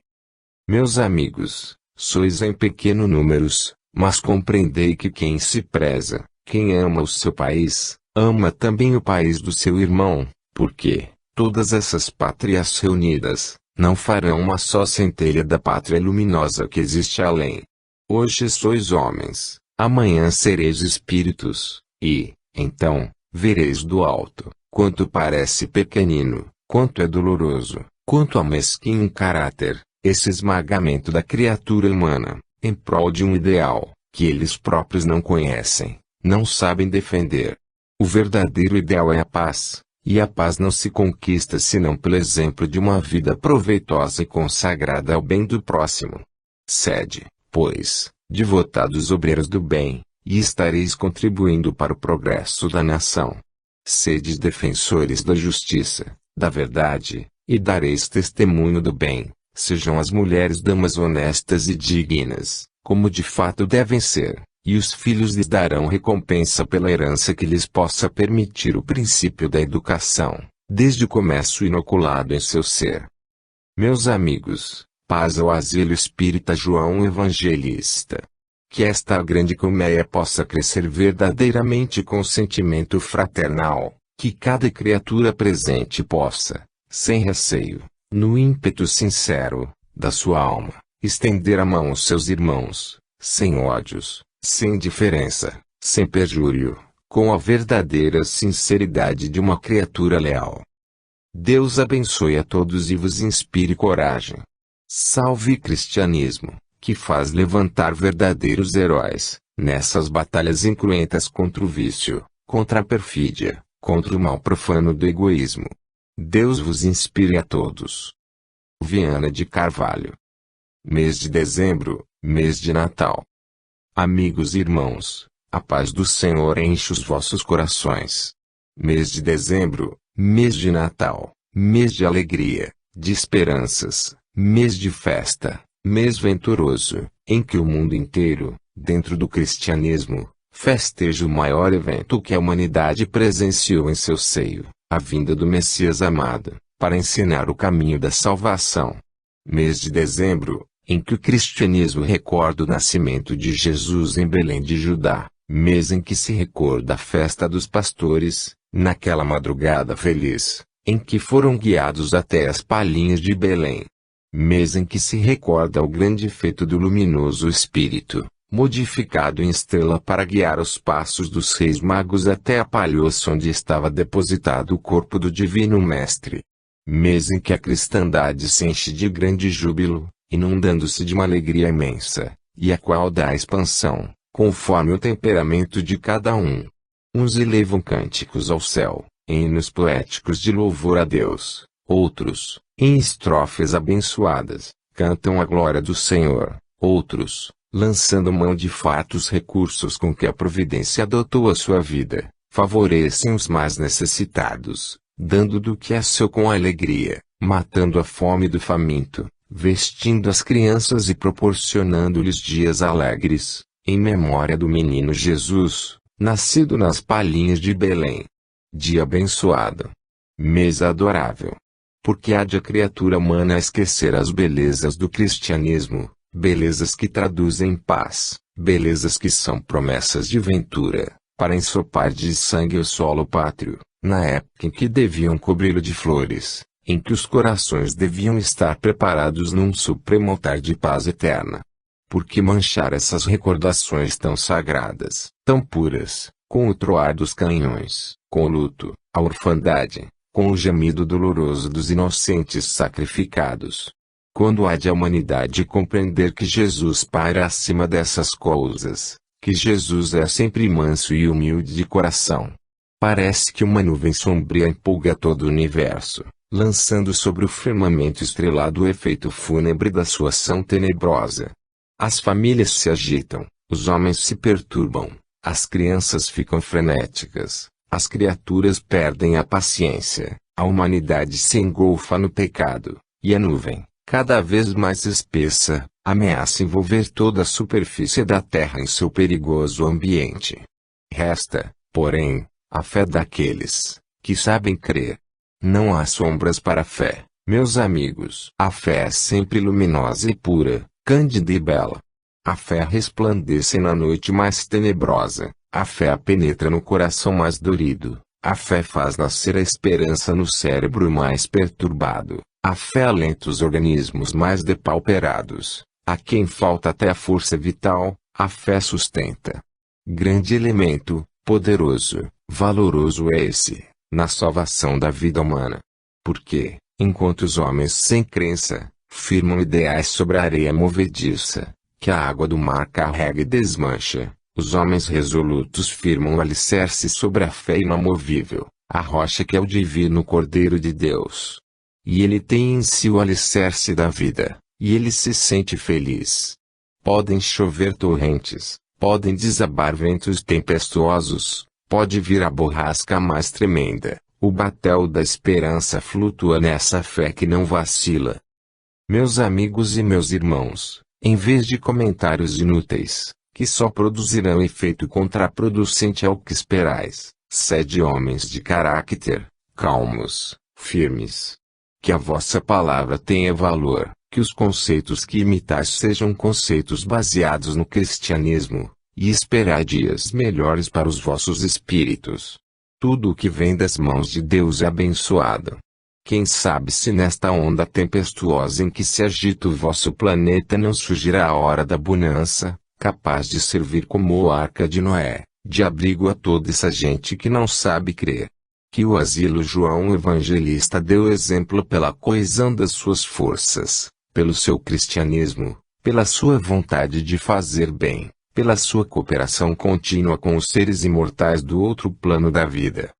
Meus amigos, sois em pequeno números, mas compreendei que quem se preza, quem ama o seu país, ama também o país do seu irmão, porque todas essas pátrias reunidas, não farão uma só centelha da pátria luminosa que existe além. Hoje sois homens, amanhã sereis espíritos, e, então, vereis do alto, quanto parece pequenino, quanto é doloroso, quanto mesquinho em caráter, esse esmagamento da criatura humana, em prol de um ideal, que eles próprios não conhecem, não sabem defender. O verdadeiro ideal é a paz, e a paz não se conquista senão pelo exemplo de uma vida proveitosa e consagrada ao bem do próximo. Sede, pois, devotados obreiros do bem, e estareis contribuindo para o progresso da nação. Sede defensores da justiça, da verdade, e dareis testemunho do bem, sejam as mulheres damas honestas e dignas, como de fato devem ser, e os filhos lhes darão recompensa pela herança que lhes possa permitir o princípio da educação, desde o começo inoculado em seu ser. Meus amigos, paz ao asilo espírita João Evangelista. que esta grande colmeia possa crescer verdadeiramente com sentimento fraternal, que cada criatura presente possa, sem receio, no ímpeto sincero da sua alma, estender a mão aos seus irmãos, sem ódios, sem diferença, sem perjúrio, com a verdadeira sinceridade de uma criatura leal. Deus abençoe a todos e vos inspire coragem. Salve o cristianismo, que faz levantar verdadeiros heróis, nessas batalhas incruentas contra o vício, contra a perfídia, contra o mal profano do egoísmo. Deus vos inspire a todos. Viana de Carvalho. Mês de dezembro, mês de Natal. Amigos e irmãos, a paz do Senhor enche os vossos corações. Mês de dezembro, mês de Natal, mês de alegria, de esperanças, mês de festa, mês venturoso, em que o mundo inteiro, dentro do cristianismo, festeja o maior evento que a humanidade presenciou em seu seio, a vinda do Messias amado, para ensinar o caminho da salvação. Mês de dezembro, em que o cristianismo recorda o nascimento de Jesus em Belém de Judá, mês em que se recorda a festa dos pastores, naquela madrugada feliz, em que foram guiados até as palhinhas de Belém. Mês em que se recorda o grande feito do luminoso Espírito, modificado em estrela para guiar os passos dos reis magos até a palhoça onde estava depositado o corpo do Divino Mestre. Mês em que a cristandade se enche de grande júbilo, inundando-se de uma alegria imensa, e a qual dá expansão, conforme o temperamento de cada um. Uns elevam cânticos ao céu, em hinos poéticos de louvor a Deus, outros, em estrofes abençoadas, cantam a glória do Senhor, outros, lançando mão de fartos recursos com que a providência adotou a sua vida, favorecem os mais necessitados, dando do que é seu com alegria, matando a fome do faminto, vestindo as crianças e proporcionando-lhes dias alegres, em memória do menino Jesus, nascido nas palhinhas de Belém. Dia abençoado. Mês adorável. Porque há de a criatura humana esquecer as belezas do cristianismo, belezas que traduzem paz, belezas que são promessas de ventura, para ensopar de sangue o solo pátrio, na época em que deviam cobri-lo de flores, em que os corações deviam estar preparados num supremo altar de paz eterna. Por que manchar essas recordações tão sagradas, tão puras, com o troar dos canhões, com o luto, a orfandade, com o gemido doloroso dos inocentes sacrificados? Quando há de a humanidade compreender que Jesus paira acima dessas coisas, que Jesus é sempre manso e humilde de coração? Parece que uma nuvem sombria empolga todo o universo, lançando sobre o firmamento estrelado o efeito fúnebre da sua ação tenebrosa. As famílias se agitam, os homens se perturbam, as crianças ficam frenéticas, as criaturas perdem a paciência, a humanidade se engolfa no pecado, e a nuvem, cada vez mais espessa, ameaça envolver toda a superfície da terra em seu perigoso ambiente. Resta, porém, a fé daqueles que sabem crer. Não há sombras para a fé, meus amigos. A fé é sempre luminosa e pura, cândida e bela. A fé resplandece na noite mais tenebrosa, a fé penetra no coração mais dorido, a fé faz nascer a esperança no cérebro mais perturbado, a fé alenta os organismos mais depauperados, a quem falta até a força vital, a fé sustenta. Grande elemento, poderoso, valoroso é esse, na salvação da vida humana. Porque, enquanto os homens sem crença, firmam ideais sobre a areia movediça, que a água do mar carrega e desmancha, os homens resolutos firmam o alicerce sobre a fé inamovível, a rocha que é o divino Cordeiro de Deus. E ele tem em si o alicerce da vida, e ele se sente feliz. Podem chover torrentes, podem desabar ventos tempestuosos, pode vir a borrasca mais tremenda, o batel da esperança flutua nessa fé que não vacila. Meus amigos e meus irmãos, em vez de comentários inúteis, que só produzirão efeito contraproducente ao que esperais, sede homens de caráter, calmos, firmes. Que a vossa palavra tenha valor, Que os conceitos que imitais sejam conceitos baseados no cristianismo, e esperai dias melhores para os vossos espíritos. Tudo o que vem das mãos de Deus é abençoado. Quem sabe se nesta onda tempestuosa em que se agita o vosso planeta não surgirá a hora da bonança, capaz de servir como a arca de Noé, de abrigo a toda essa gente que não sabe crer. Que o asilo João Evangelista deu exemplo pela coesão das suas forças, pelo seu cristianismo, pela sua vontade de fazer bem, pela sua cooperação contínua com os seres imortais do outro plano da vida.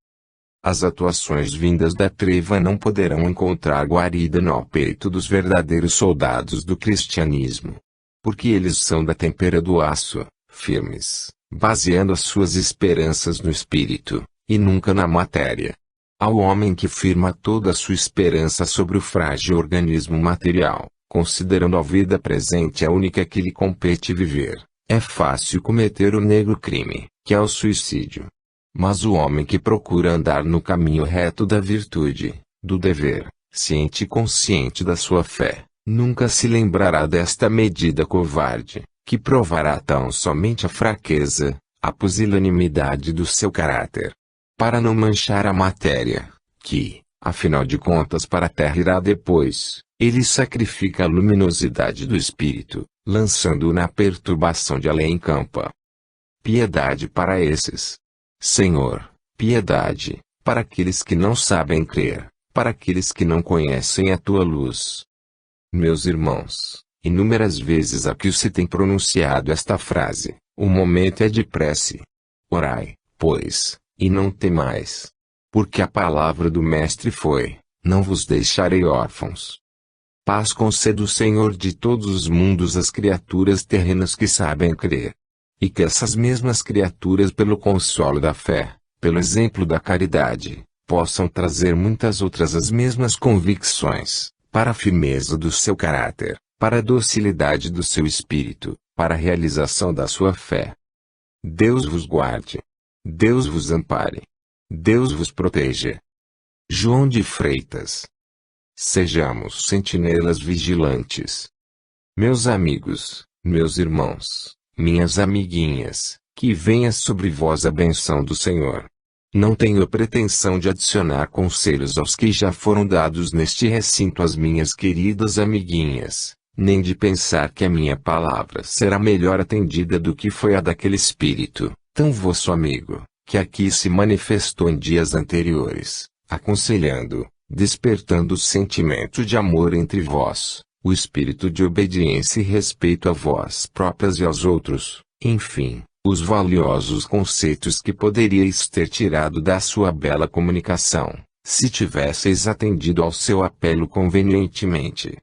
As atuações vindas da treva não poderão encontrar guarida no peito dos verdadeiros soldados do cristianismo. Porque eles são da tempera do aço, firmes, baseando as suas esperanças no espírito, e nunca na matéria. Ao homem que firma toda a sua esperança sobre o frágil organismo material, considerando a vida presente a única que lhe compete viver, é fácil cometer o negro crime, que é o suicídio. Mas o homem que procura andar no caminho reto da virtude, do dever, ciente e consciente da sua fé, nunca se lembrará desta medida covarde, que provará tão somente a fraqueza, a pusilanimidade do seu caráter. Para não manchar a matéria, que, afinal de contas para a terra irá depois, ele sacrifica a luminosidade do espírito, lançando-o na perturbação de além campa. Piedade para esses. Senhor, piedade, para aqueles que não sabem crer, para aqueles que não conhecem a tua luz. Meus irmãos, inúmeras vezes aqui se tem pronunciado esta frase: o momento é de prece. Orai, pois, e não temais. Porque a palavra do Mestre foi: não vos deixarei órfãos. Paz conceda o Senhor de todos os mundos às criaturas terrenas que sabem crer. E que essas mesmas criaturas, pelo consolo da fé, pelo exemplo da caridade, possam trazer muitas outras as mesmas convicções, para a firmeza do seu caráter, para a docilidade do seu espírito, para a realização da sua fé. Deus vos guarde. Deus vos ampare. Deus vos proteja. João de Freitas. Sejamos sentinelas vigilantes. Meus amigos, meus irmãos, minhas amiguinhas, que venha sobre vós a benção do Senhor. Não tenho pretensão de adicionar conselhos aos que já foram dados neste recinto às minhas queridas amiguinhas, nem de pensar que a minha palavra será melhor atendida do que foi a daquele espírito, tão vosso amigo, que aqui se manifestou em dias anteriores, aconselhando, despertando o sentimento de amor entre vós, o espírito de obediência e respeito a vós próprias e aos outros, enfim, os valiosos conceitos que poderíeis ter tirado da sua bela comunicação, se tivesseis atendido ao seu apelo convenientemente.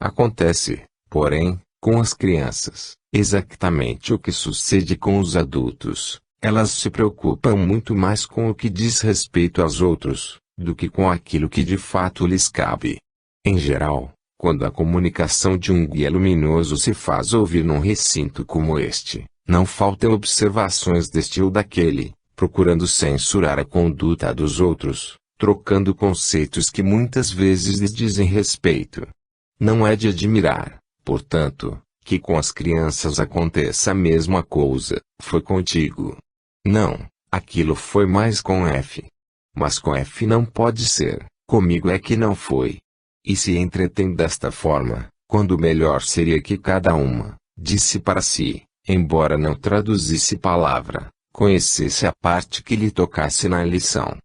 Acontece, porém, com as crianças, exatamente o que sucede com os adultos. Elas se preocupam muito mais com o que diz respeito aos outros, do que com aquilo que de fato lhes cabe. Em geral, quando a comunicação de um guia luminoso se faz ouvir num recinto como este, não faltam observações deste ou daquele, procurando censurar a conduta dos outros, trocando conceitos que muitas vezes lhes dizem respeito. Não é de admirar, portanto, que com as crianças aconteça a mesma coisa. Foi contigo. Não, aquilo foi mais com F. Mas com F não pode ser, comigo é que não foi. E se entretém desta forma, quando melhor seria que cada uma, disse para si, embora não traduzisse palavra, conhecesse a parte que lhe tocasse na lição.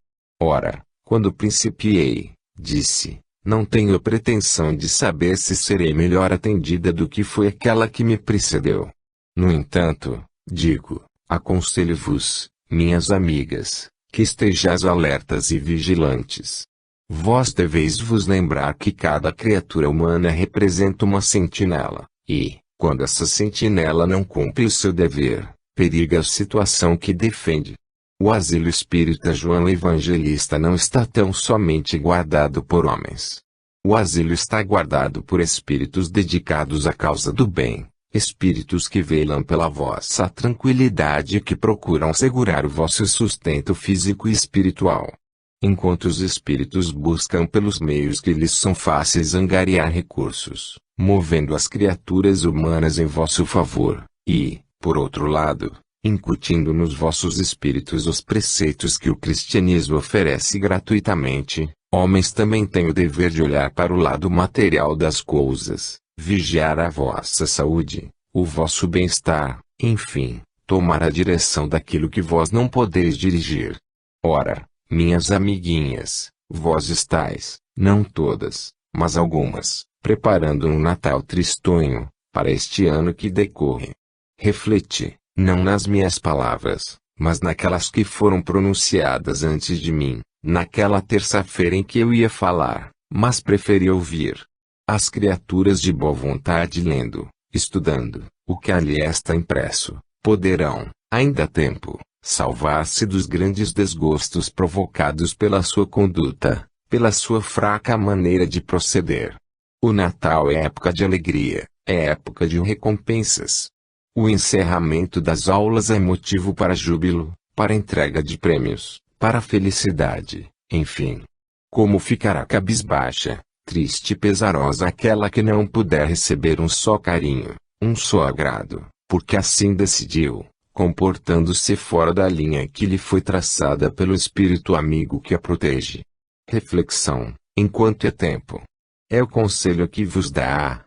Ora, quando principiei, disse, não tenho pretensão de saber se serei melhor atendida do que foi aquela que me precedeu. No entanto, digo, aconselho-vos, minhas amigas, que estejais alertas e vigilantes. Vós deveis vos lembrar que cada criatura humana representa uma sentinela, e, quando essa sentinela não cumpre o seu dever, periga a situação que defende. O asilo espírita João Evangelista não está tão somente guardado por homens. O asilo está guardado por espíritos dedicados à causa do bem, espíritos que velam pela vossa tranquilidade e que procuram segurar o vosso sustento físico e espiritual. Enquanto os espíritos buscam pelos meios que lhes são fáceis angariar recursos, movendo as criaturas humanas em vosso favor, e, por outro lado, incutindo nos vossos espíritos os preceitos que o cristianismo oferece gratuitamente, homens também têm o dever de olhar para o lado material das coisas, vigiar a vossa saúde, o vosso bem-estar, enfim, tomar a direção daquilo que vós não podeis dirigir. Ora, minhas amiguinhas, vós estáis, não todas, mas algumas, preparando um Natal tristonho, para este ano que decorre. Refleti, não nas minhas palavras, mas naquelas que foram pronunciadas antes de mim, naquela terça-feira em que eu ia falar, mas preferi ouvir. As criaturas de boa vontade lendo, estudando, o que ali está impresso, poderão, ainda há tempo, salvar-se dos grandes desgostos provocados pela sua conduta, pela sua fraca maneira de proceder. O Natal é época de alegria, é época de recompensas. O encerramento das aulas é motivo para júbilo, para entrega de prêmios, para felicidade, enfim. Como ficará cabisbaixa, triste e pesarosa aquela que não puder receber um só carinho, um só agrado, porque assim decidiu, comportando-se fora da linha que lhe foi traçada pelo espírito amigo que a protege. Reflexão, enquanto é tempo. É o conselho que vos dá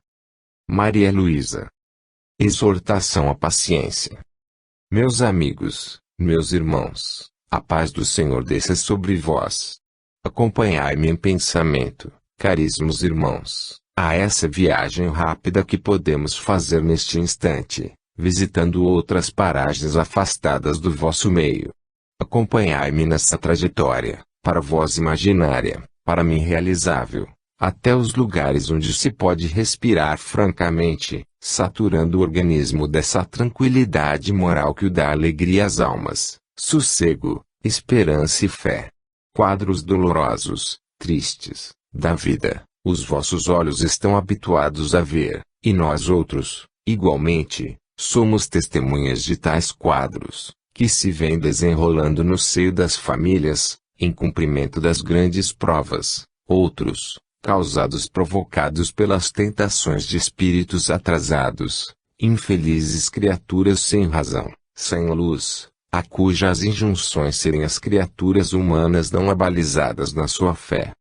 Maria Luísa. Exortação à paciência. Meus amigos, meus irmãos, a paz do Senhor desça sobre vós. Acompanhai-me em pensamento, caríssimos irmãos, a essa viagem rápida que podemos fazer neste instante, visitando outras paragens afastadas do vosso meio. Acompanhai-me nessa trajetória, para vós imaginária, para mim realizável, até os lugares onde se pode respirar francamente, saturando o organismo dessa tranquilidade moral que o dá alegria às almas, sossego, esperança e fé. Quadros dolorosos, tristes, da vida, os vossos olhos estão habituados a ver, e nós outros, igualmente, somos testemunhas de tais quadros, que se vêm desenrolando no seio das famílias, em cumprimento das grandes provas, outros, provocados pelas tentações de espíritos atrasados, infelizes criaturas sem razão, sem luz, a cujas injunções serem as criaturas humanas não abalizadas na sua fé.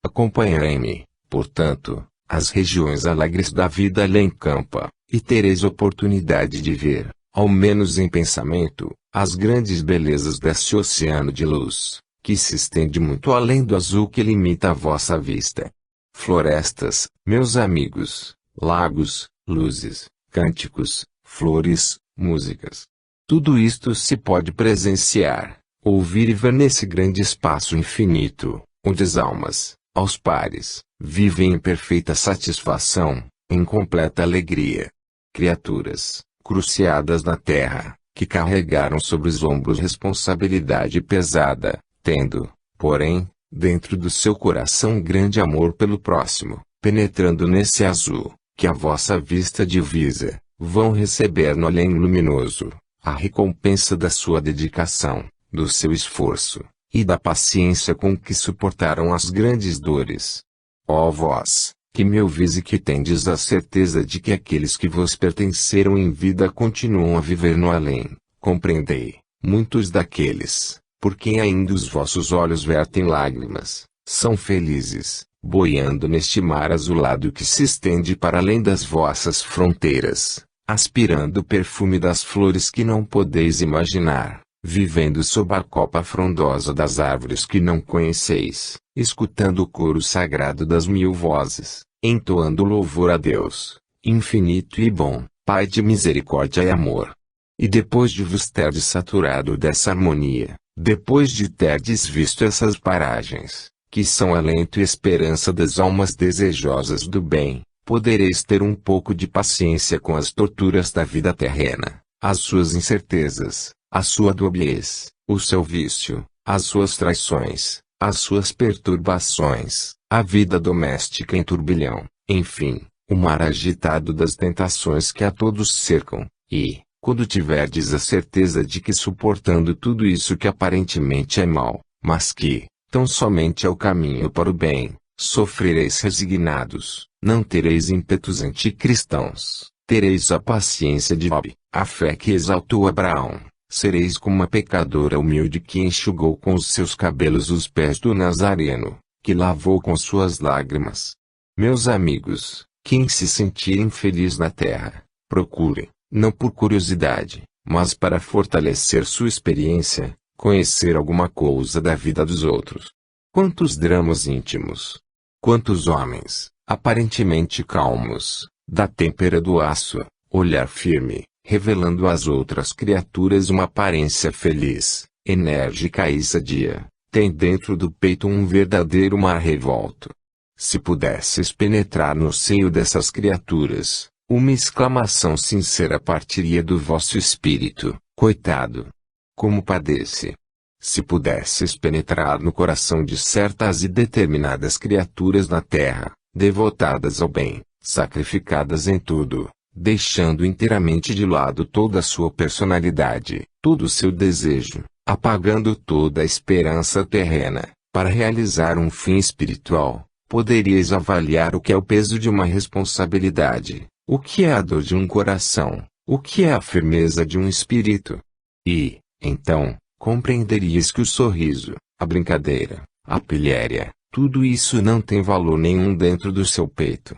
Acompanhai-me, portanto, às regiões alegres da vida além campa, e tereis oportunidade de ver, ao menos em pensamento, as grandes belezas desse oceano de luz, que se estende muito além do azul que limita a vossa vista. Florestas, meus amigos, lagos, luzes, cânticos, flores, músicas. Tudo isto se pode presenciar, ouvir e ver nesse grande espaço infinito, onde as almas, aos pares, vivem em perfeita satisfação, em completa alegria. Criaturas, cruciadas na terra, que carregaram sobre os ombros responsabilidade pesada, tendo, porém, dentro do seu coração um grande amor pelo próximo, penetrando nesse azul, que a vossa vista divisa, vão receber no além luminoso, a recompensa da sua dedicação, do seu esforço, e da paciência com que suportaram as grandes dores. Ó vós, que me ouvis e que tendes a certeza de que aqueles que vos pertenceram em vida continuam a viver no além, compreendei, muitos daqueles, por quem ainda os vossos olhos vertem lágrimas, são felizes, boiando neste mar azulado que se estende para além das vossas fronteiras, aspirando o perfume das flores que não podeis imaginar, vivendo sob a copa frondosa das árvores que não conheceis, escutando o coro sagrado das mil vozes, entoando louvor a Deus, infinito e bom, Pai de misericórdia e amor. E depois de vos terdes saturado dessa harmonia, depois de terdes visto essas paragens, que são alento e esperança das almas desejosas do bem, podereis ter um pouco de paciência com as torturas da vida terrena, as suas incertezas, a sua doblez, o seu vício, as suas traições, as suas perturbações, a vida doméstica em turbilhão, enfim, o mar agitado das tentações que a todos cercam, e, quando tiverdes a certeza de que suportando tudo isso que aparentemente é mal, mas que, tão somente é o caminho para o bem, sofrereis resignados, Não tereis ímpetos anticristãos, tereis a paciência de Job, a fé que exaltou Abraão. Sereis como uma pecadora humilde que enxugou com os seus cabelos os pés do Nazareno, que lavou com suas lágrimas. Meus amigos, quem se sentir infeliz na terra, procure, não por curiosidade, mas para fortalecer sua experiência, conhecer alguma coisa da vida dos outros. Quantos dramas íntimos! Quantos homens, aparentemente calmos, da têmpera do aço, olhar firme, revelando às outras criaturas uma aparência feliz, enérgica e sadia, tem dentro do peito um verdadeiro mar revolto. Se pudesses penetrar no seio dessas criaturas, uma exclamação sincera partiria do vosso espírito: coitado! Como padece! Se pudesses penetrar no coração de certas e determinadas criaturas na terra, devotadas ao bem, sacrificadas em tudo, deixando inteiramente de lado toda a sua personalidade, todo o seu desejo, apagando toda a esperança terrena, para realizar um fim espiritual, poderíeis avaliar o que é o peso de uma responsabilidade, o que é a dor de um coração, o que é a firmeza de um espírito. E, então, compreenderias que o sorriso, a brincadeira, a pilhéria, tudo isso não tem valor nenhum dentro do seu peito.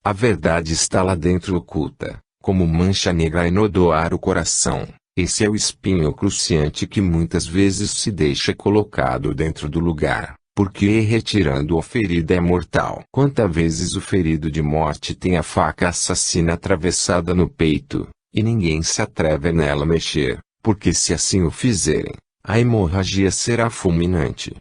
A verdade está lá dentro oculta, como mancha negra a enodoar o coração. Esse é o espinho cruciante que muitas vezes se deixa colocado dentro do lugar, porque retirando a ferida é mortal. Quantas vezes o ferido de morte tem a faca assassina atravessada no peito, e ninguém se atreve nela mexer, porque se assim o fizerem, a hemorragia será fulminante.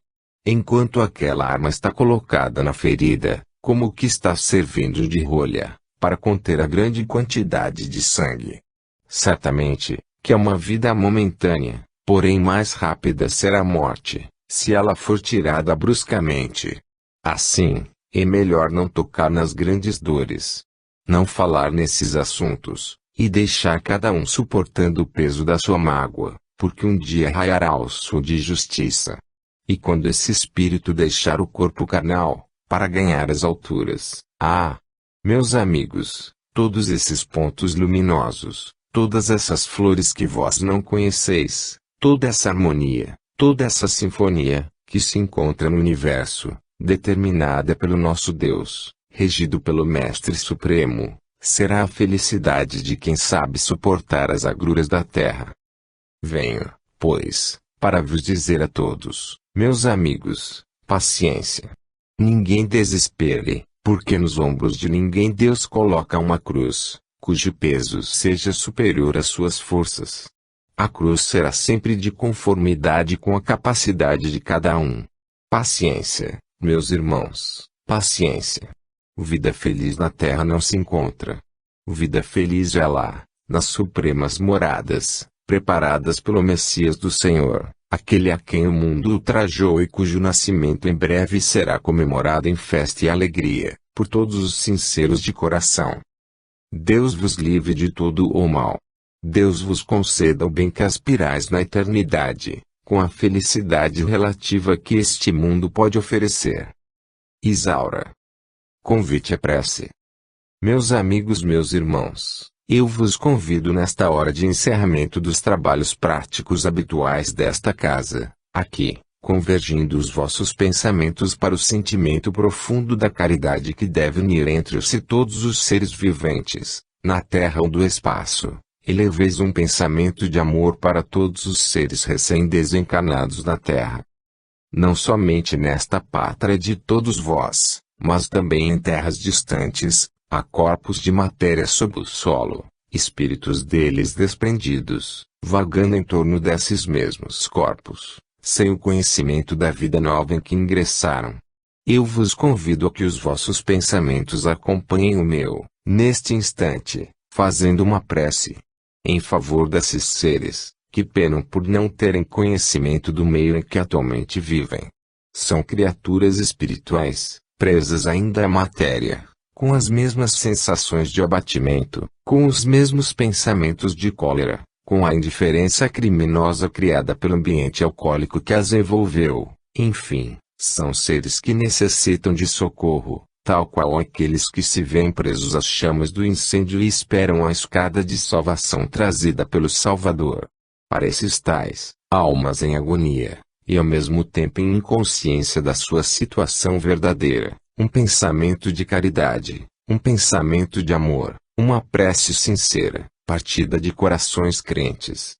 Enquanto aquela arma está colocada na ferida, como que está servindo de rolha, para conter a grande quantidade de sangue. Certamente, que é uma vida momentânea, porém mais rápida será a morte, se ela for tirada bruscamente. Assim, é melhor não tocar nas grandes dores. Não falar nesses assuntos, e deixar cada um suportando o peso da sua mágoa, porque um dia raiará o sol de justiça. E quando esse espírito deixar o corpo carnal, para ganhar as alturas, meus amigos, todos esses pontos luminosos, todas essas flores que vós não conheceis, toda essa harmonia, toda essa sinfonia, que se encontra no universo, determinada pelo nosso Deus, regido pelo Mestre Supremo, será a felicidade de quem sabe suportar as agruras da terra. Venho, pois, para vos dizer a todos, meus amigos, paciência. Ninguém desespere, porque nos ombros de ninguém Deus coloca uma cruz, cujo peso seja superior às suas forças. A cruz será sempre de conformidade com a capacidade de cada um. Paciência, meus irmãos, paciência. O vida feliz na terra não se encontra. O vida feliz é lá, nas supremas moradas, preparadas pelo Messias do Senhor, aquele a quem o mundo ultrajou e cujo nascimento em breve será comemorado em festa e alegria, por todos os sinceros de coração. Deus vos livre de todo o mal. Deus vos conceda o bem que aspirais na eternidade, com a felicidade relativa que este mundo pode oferecer. Isaura. Convite à prece. Meus amigos, meus irmãos, eu vos convido nesta hora de encerramento dos trabalhos práticos habituais desta casa, aqui, convergindo os vossos pensamentos para o sentimento profundo da caridade que deve unir entre-se todos os seres viventes, na terra ou do espaço. Eleveis um pensamento de amor para todos os seres recém-desencarnados na terra. Não somente nesta pátria de todos vós, mas também em terras distantes, há corpos de matéria sob o solo, espíritos deles desprendidos, vagando em torno desses mesmos corpos, sem o conhecimento da vida nova em que ingressaram. Eu vos convido a que os vossos pensamentos acompanhem o meu, neste instante, fazendo uma prece em favor desses seres, que penam por não terem conhecimento do meio em que atualmente vivem. São criaturas espirituais, presas ainda à matéria, com as mesmas sensações de abatimento, com os mesmos pensamentos de cólera, com a indiferença criminosa criada pelo ambiente alcoólico que as envolveu, enfim, são seres que necessitam de socorro, tal qual aqueles que se veem presos às chamas do incêndio e esperam a escada de salvação trazida pelo Salvador. Para esses tais, almas em agonia, e ao mesmo tempo em inconsciência da sua situação verdadeira, um pensamento de caridade, um pensamento de amor, uma prece sincera, partida de corações crentes.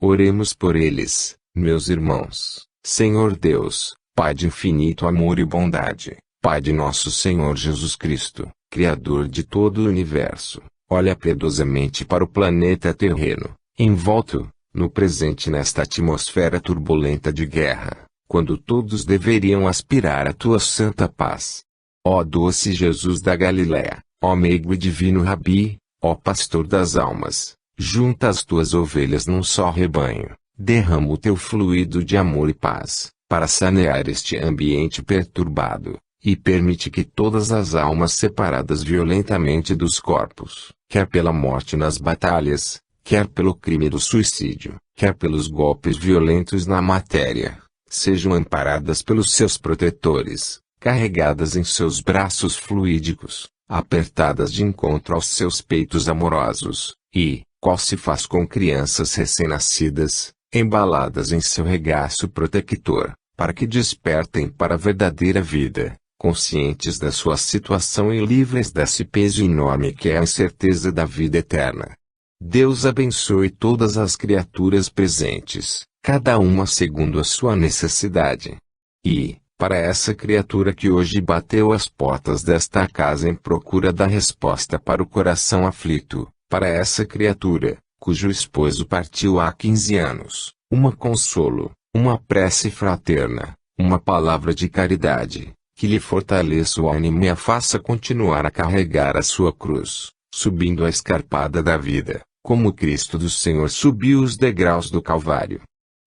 Oremos por eles, meus irmãos. Senhor Deus, Pai de infinito amor e bondade, Pai de nosso Senhor Jesus Cristo, Criador de todo o universo, olha piedosamente para o planeta terreno, envolto, no presente nesta atmosfera turbulenta de guerra, quando todos deveriam aspirar à tua santa paz. Ó doce Jesus da Galiléia, ó meigo e divino Rabi, ó pastor das almas, junta as tuas ovelhas num só rebanho, derrama o teu fluido de amor e paz, para sanear este ambiente perturbado, e permite que todas as almas separadas violentamente dos corpos, quer pela morte nas batalhas, quer pelo crime do suicídio, quer pelos golpes violentos na matéria, sejam amparadas pelos seus protetores, carregadas em seus braços fluídicos, apertadas de encontro aos seus peitos amorosos, e, qual se faz com crianças recém-nascidas, embaladas em seu regaço protector, para que despertem para a verdadeira vida, conscientes da sua situação e livres desse peso enorme que é a incerteza da vida eterna. Deus abençoe todas as criaturas presentes, cada uma segundo a sua necessidade. E, para essa criatura que hoje bateu às portas desta casa em procura da resposta para o coração aflito, para essa criatura, cujo esposo partiu há 15 anos, uma consolo, uma prece fraterna, uma palavra de caridade, que lhe fortaleça o ânimo e a faça continuar a carregar a sua cruz, subindo a escarpada da vida, como Cristo do Senhor subiu os degraus do Calvário.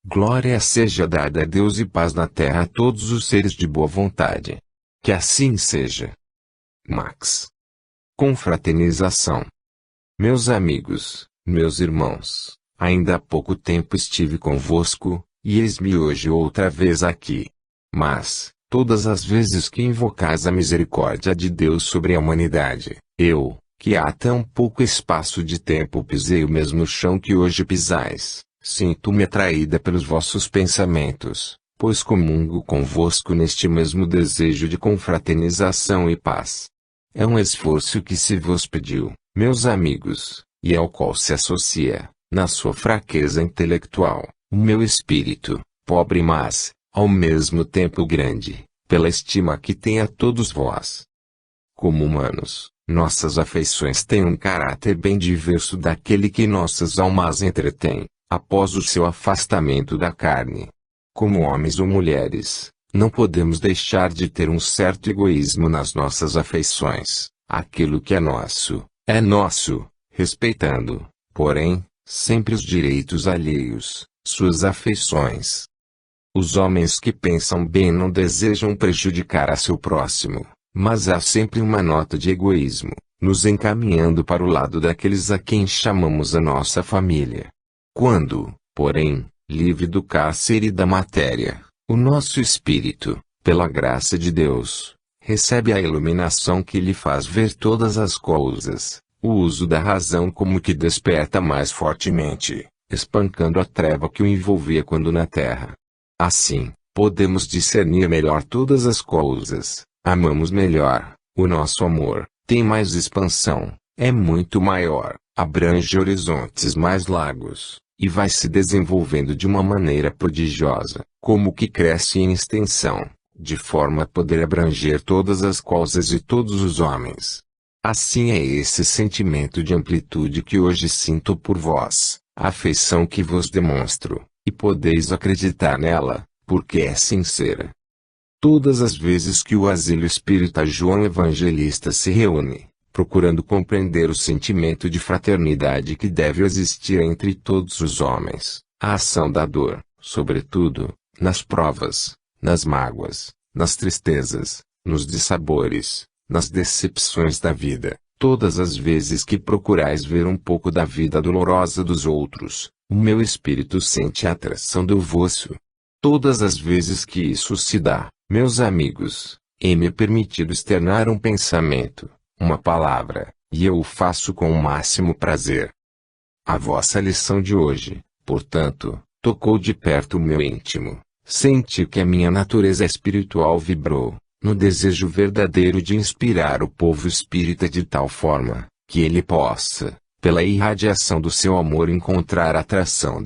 Glória seja dada a Deus e paz na terra a todos os seres de boa vontade. Que assim seja. Max. Confraternização. Meus amigos, meus irmãos, ainda há pouco tempo estive convosco, e eis-me hoje outra vez aqui. Mas, todas as vezes que invocais a misericórdia de Deus sobre a humanidade, eu, que há tão pouco espaço de tempo pisei o mesmo chão que hoje pisais, sinto-me atraída pelos vossos pensamentos, pois comungo convosco neste mesmo desejo de confraternização e paz. É um esforço que se vos pediu, meus amigos, e ao qual se associa, na sua fraqueza intelectual, o meu espírito, pobre mas, ao mesmo tempo grande, pela estima que tem a todos vós. Como humanos, nossas afeições têm um caráter bem diverso daquele que nossas almas entretêm, após o seu afastamento da carne. Como homens ou mulheres, não podemos deixar de ter um certo egoísmo nas nossas afeições. Aquilo que é nosso, respeitando, porém, sempre os direitos alheios, suas afeições. Os homens que pensam bem não desejam prejudicar a seu próximo, mas há sempre uma nota de egoísmo, nos encaminhando para o lado daqueles a quem chamamos a nossa família. Quando, porém, livre do cárcere e da matéria, o nosso espírito, pela graça de Deus, recebe a iluminação que lhe faz ver todas as coisas, o uso da razão como que desperta mais fortemente, espancando a treva que o envolvia quando na terra. Assim, podemos discernir melhor todas as coisas, amamos melhor, o nosso amor tem mais expansão, é muito maior, abrange horizontes mais largos, e vai se desenvolvendo de uma maneira prodigiosa, como que cresce em extensão, de forma a poder abranger todas as coisas e todos os homens. Assim é esse sentimento de amplitude que hoje sinto por vós, a afeição que vos demonstro, e podeis acreditar nela, porque é sincera. Todas as vezes que o Asilo Espírita João Evangelista se reúne, procurando compreender o sentimento de fraternidade que deve existir entre todos os homens, a ação da dor, sobretudo, nas provas, nas mágoas, nas tristezas, nos dissabores, nas decepções da vida, todas as vezes que procurais ver um pouco da vida dolorosa dos outros, o meu espírito sente a atração do vosso. Todas as vezes que isso se dá, meus amigos, É-me permitido externar um pensamento, uma palavra, e eu o faço com o máximo prazer. A vossa lição de hoje, portanto, tocou de perto o meu íntimo. Senti que a minha natureza espiritual vibrou, no desejo verdadeiro de inspirar o povo espírita de tal forma, que ele possa, pela irradiação do seu amor, encontrar atração